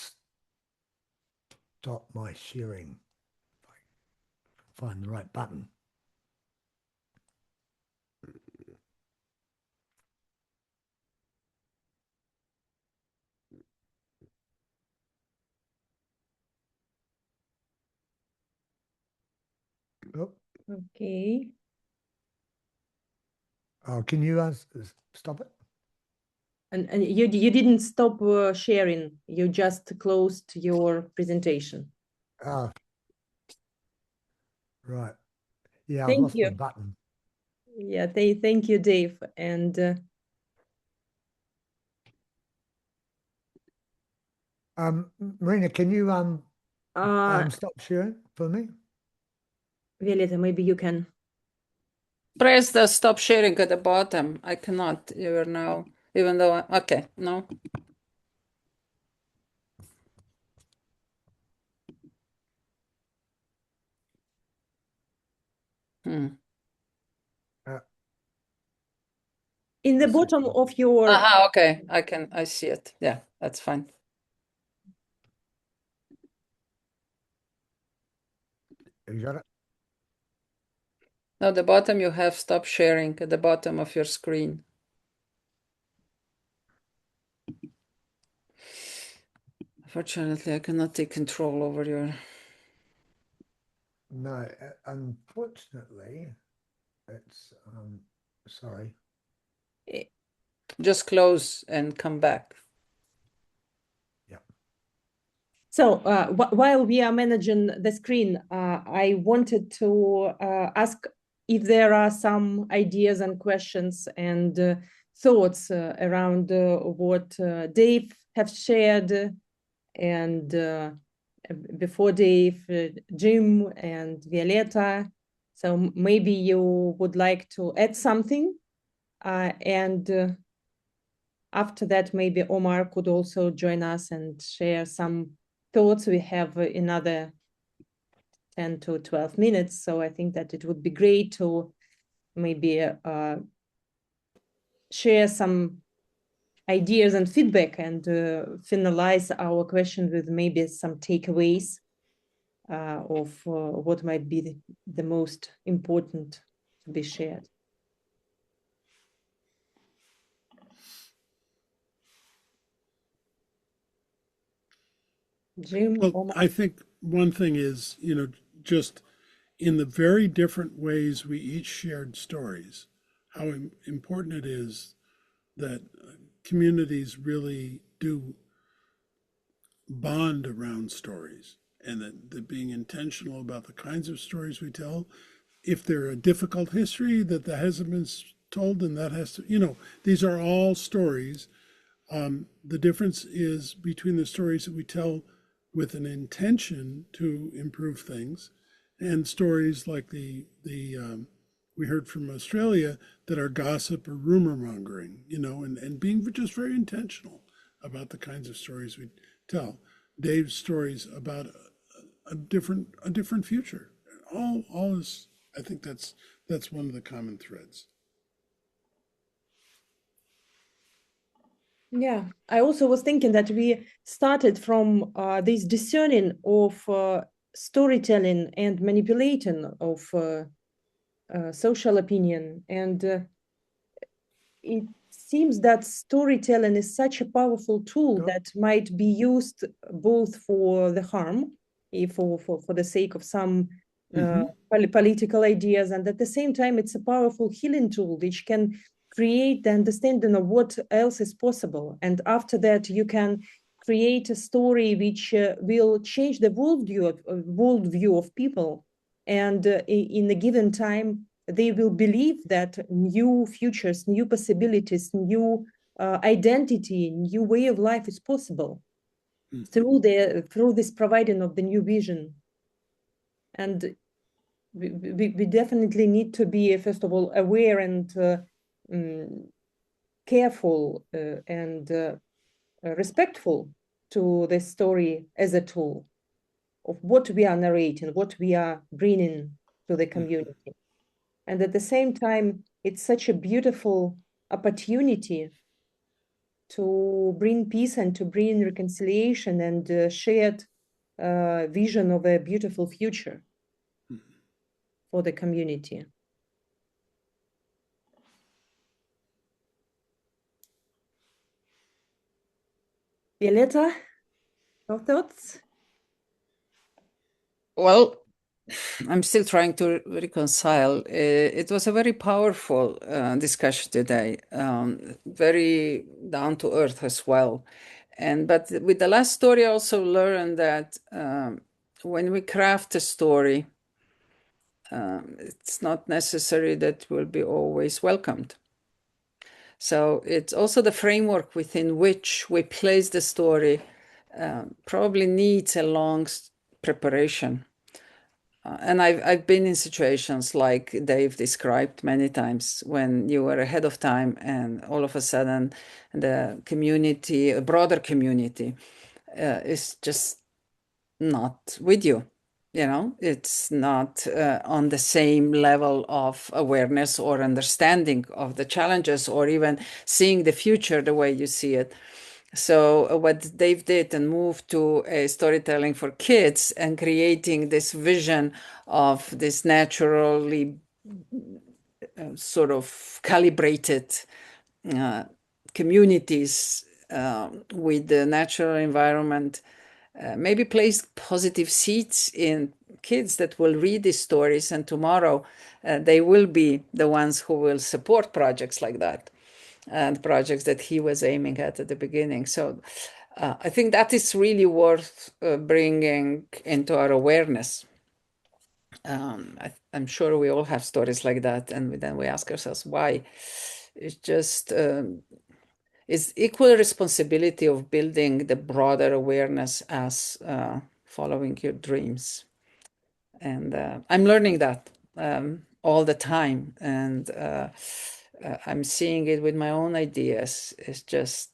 stop my sharing if I can find the right button. Oh, Okay. can you stop it? And you didn't stop sharing. You just closed your presentation. Oh, right. Yeah, I've Thank lost my you. button. Yeah, thank you, Dave. And Marina, can you uh, stop sharing for me? Violeta, maybe you can. Press the stop sharing at the bottom. I cannot even now, even though okay, no. Hmm. In the Let's see. bottom of your Aha, okay. I see it. Yeah, that's fine. You got it? No, the bottom you have stop sharing at the bottom of your screen. Unfortunately, I cannot take control over your. No, unfortunately, it's sorry. Just close and come back. Yeah. So while we are managing the screen, I wanted to ask if there are some ideas and questions and thoughts around what Dave have shared, and before Dave, Jim and Violeta. So maybe you would like to add something, and after that, maybe Omar could also join us and share some thoughts. We have another 10 to 12 minutes, so I think that it would be great to maybe share some ideas and feedback and finalize our question with maybe some takeaways of what might be the most important to be shared. Jim, Well, Omar? I think one thing is, just in the very different ways we each shared stories, how important it is that communities really do bond around stories, and that being intentional about the kinds of stories we tell. If they're a difficult history that hasn't been told, and that has to, these are all stories. The difference is between the stories that we tell with an intention to improve things, and stories like the we heard from Australia that are gossip or rumor mongering, and being just very intentional about the kinds of stories we tell. Dave's stories about a different future. All is, I think that's one of the common threads. Yeah, I also was thinking that we started from this discerning of storytelling and manipulating of social opinion. And it seems that storytelling is such a powerful tool that might be used both for the harm, for the sake of some political ideas, and at the same time, it's a powerful healing tool which can create the understanding of what else is possible. And after that, you can create a story which will change the worldview of people. And in a given time, they will believe that new futures, new possibilities, new identity, new way of life is possible through this providing of the new vision. And we definitely need to be, first of all, aware and careful and respectful to the story as a tool of what we are narrating, what we are bringing to the community. And at the same time, it's such a beautiful opportunity to bring peace and to bring reconciliation and shared vision of a beautiful future for the community. Violeta, your thoughts? Well, I'm still trying to reconcile. It was a very powerful discussion today, very down to earth as well. But with the last story, I also learned that when we craft a story, it's not necessary that will be always welcomed. So it's also the framework within which we place the story probably needs a long preparation. And I've been in situations like Dave described many times when you were ahead of time and all of a sudden the community, a broader community, is just not with you. It's not on the same level of awareness or understanding of the challenges or even seeing the future the way you see it. So what Dave did and moved to a storytelling for kids and creating this vision of this naturally sort of calibrated communities with the natural environment maybe place positive seeds in kids that will read these stories, and tomorrow they will be the ones who will support projects like that and projects that he was aiming at the beginning. So I think that is really worth bringing into our awareness. I'm sure we all have stories like that, and then we ask ourselves why. It's just it's equal responsibility of building the broader awareness as following your dreams. And I'm learning that all the time, and I'm seeing it with my own ideas. It's just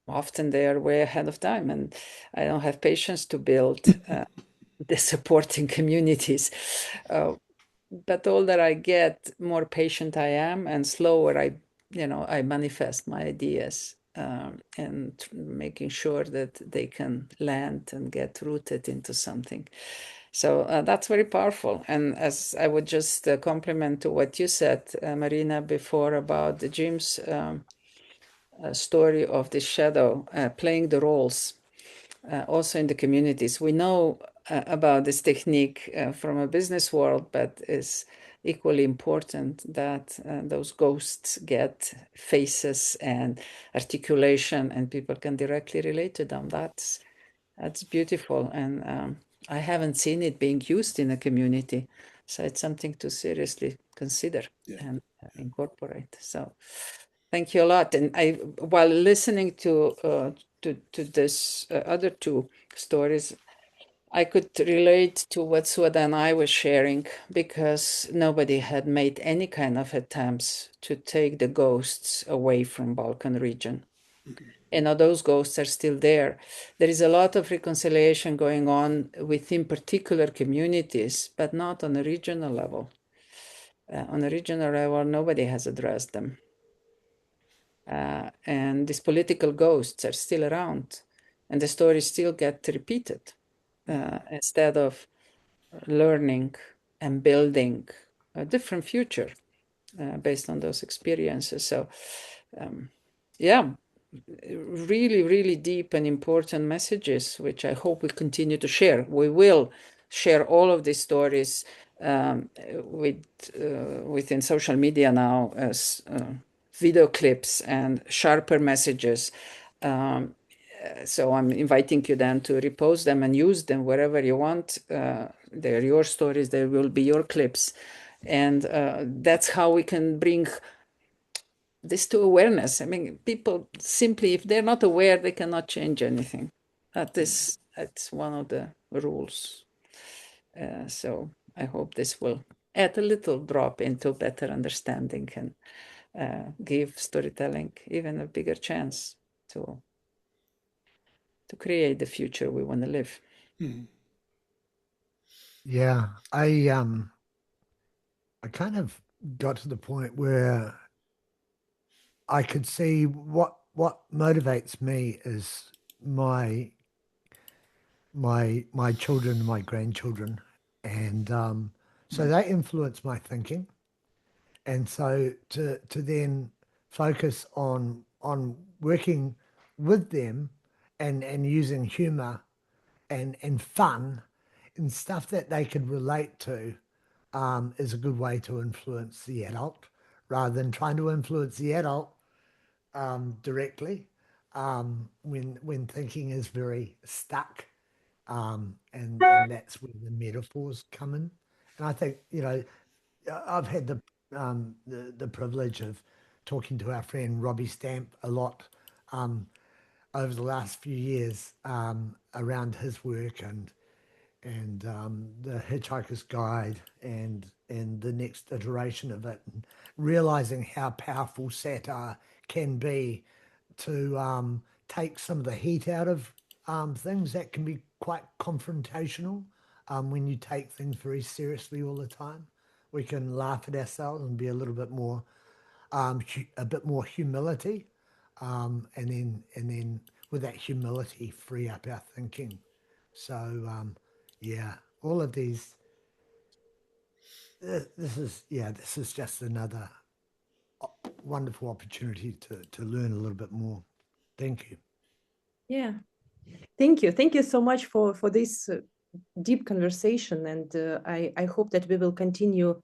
often they are way ahead of time, and I don't have patience to build the supporting communities. But the older I get, more patient I am, and slower I manifest my ideas, and making sure that they can land and get rooted into something. So that's very powerful. And as I would just compliment to what you said, Marina, before about the Jim's story of the shadow playing the roles also in the communities. We know about this technique from a business world, but it's equally important that those ghosts get faces and articulation, and people can directly relate to them. That's beautiful, and I haven't seen it being used in a community, so it's something to seriously consider and incorporate. So, thank you a lot. And I, while listening to this other two stories, I could relate to what Suada and I were sharing, because nobody had made any kind of attempts to take the ghosts away from Balkan region. And those ghosts are still there. There is a lot of reconciliation going on within particular communities, but not on a regional level. On a regional level, nobody has addressed them. And these political ghosts are still around, and the stories still get repeated instead of learning and building a different future based on those experiences. So, yeah, really, really deep and important messages, which I hope we continue to share. We will share all of these stories within social media now as video clips and sharper messages. So I'm inviting you then to repost them and use them wherever you want. They're your stories, they will be your clips. And that's how we can bring this to awareness. I mean, people simply, if they're not aware, they cannot change anything. That's one of the rules. So I hope this will add a little drop into better understanding and give storytelling even a bigger chance to create the future we want to live. Yeah, I kind of got to the point where I could see what motivates me is my children, my grandchildren, and so they influence my thinking, and so to then focus on working with them and using humor and fun and stuff that they could relate to is a good way to influence the adult rather than trying to influence the adult directly when thinking is very stuck, and that's where the metaphors come in. And I think I've had the privilege of talking to our friend Robbie Stamp a lot over the last few years around his work and the Hitchhiker's Guide and the next iteration of it, and realizing how powerful satire can be to take some of the heat out of things that can be quite confrontational when you take things very seriously all the time. We can laugh at ourselves and be a little bit more, a bit more humility, and then with that humility, free up our thinking. So yeah, all of these. This is just another wonderful opportunity to learn a little bit more. Thank you. Yeah, thank you so much for this deep conversation, and I hope that we will continue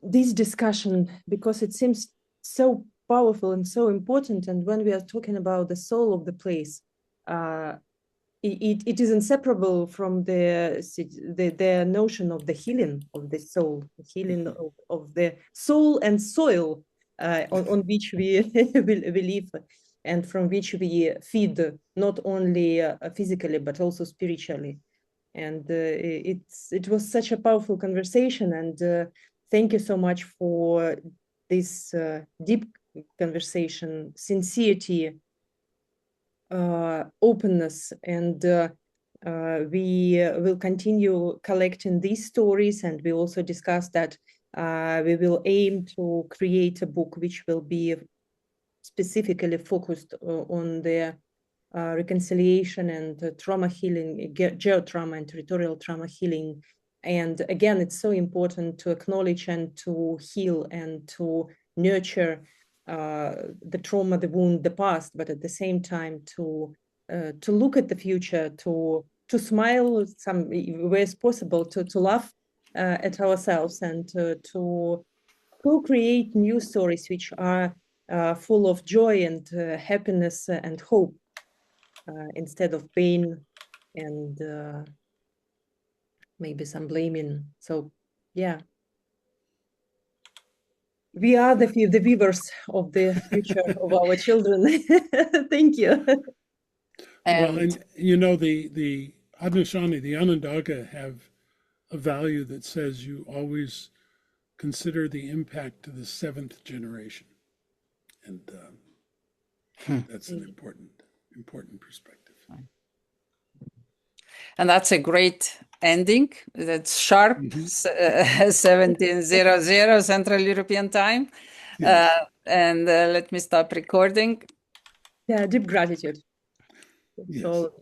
this discussion because it seems so powerful and so important. And when we are talking about the soul of the place, it is inseparable from the notion of the healing of the soul, the healing of the soul and soil on which we live. and from which we feed not only physically but also spiritually. And it was such a powerful conversation, and thank you so much for this deep conversation, sincerity, openness, and we will continue collecting these stories. And we also discussed that we will aim to create a book which will be specifically focused on the reconciliation and trauma healing, geotrauma and territorial trauma healing. And again, it's so important to acknowledge and to heal and to nurture the trauma, the wound, the past, but at the same time to look at the future, to smile some ways possible, to laugh at ourselves, and to co-create new stories which are full of joy and happiness and hope, instead of pain and maybe some blaming. So yeah, we are the weavers of the future of our children. Thank you. Well, And and you know, the Haudenosaunee, the Onondaga have a value that says you always consider the impact to the seventh generation. And that's an important perspective. and that's a great ending. That's sharp, 1700 Central European Time. Yes. And let me stop recording. Yeah, deep gratitude. Yes. So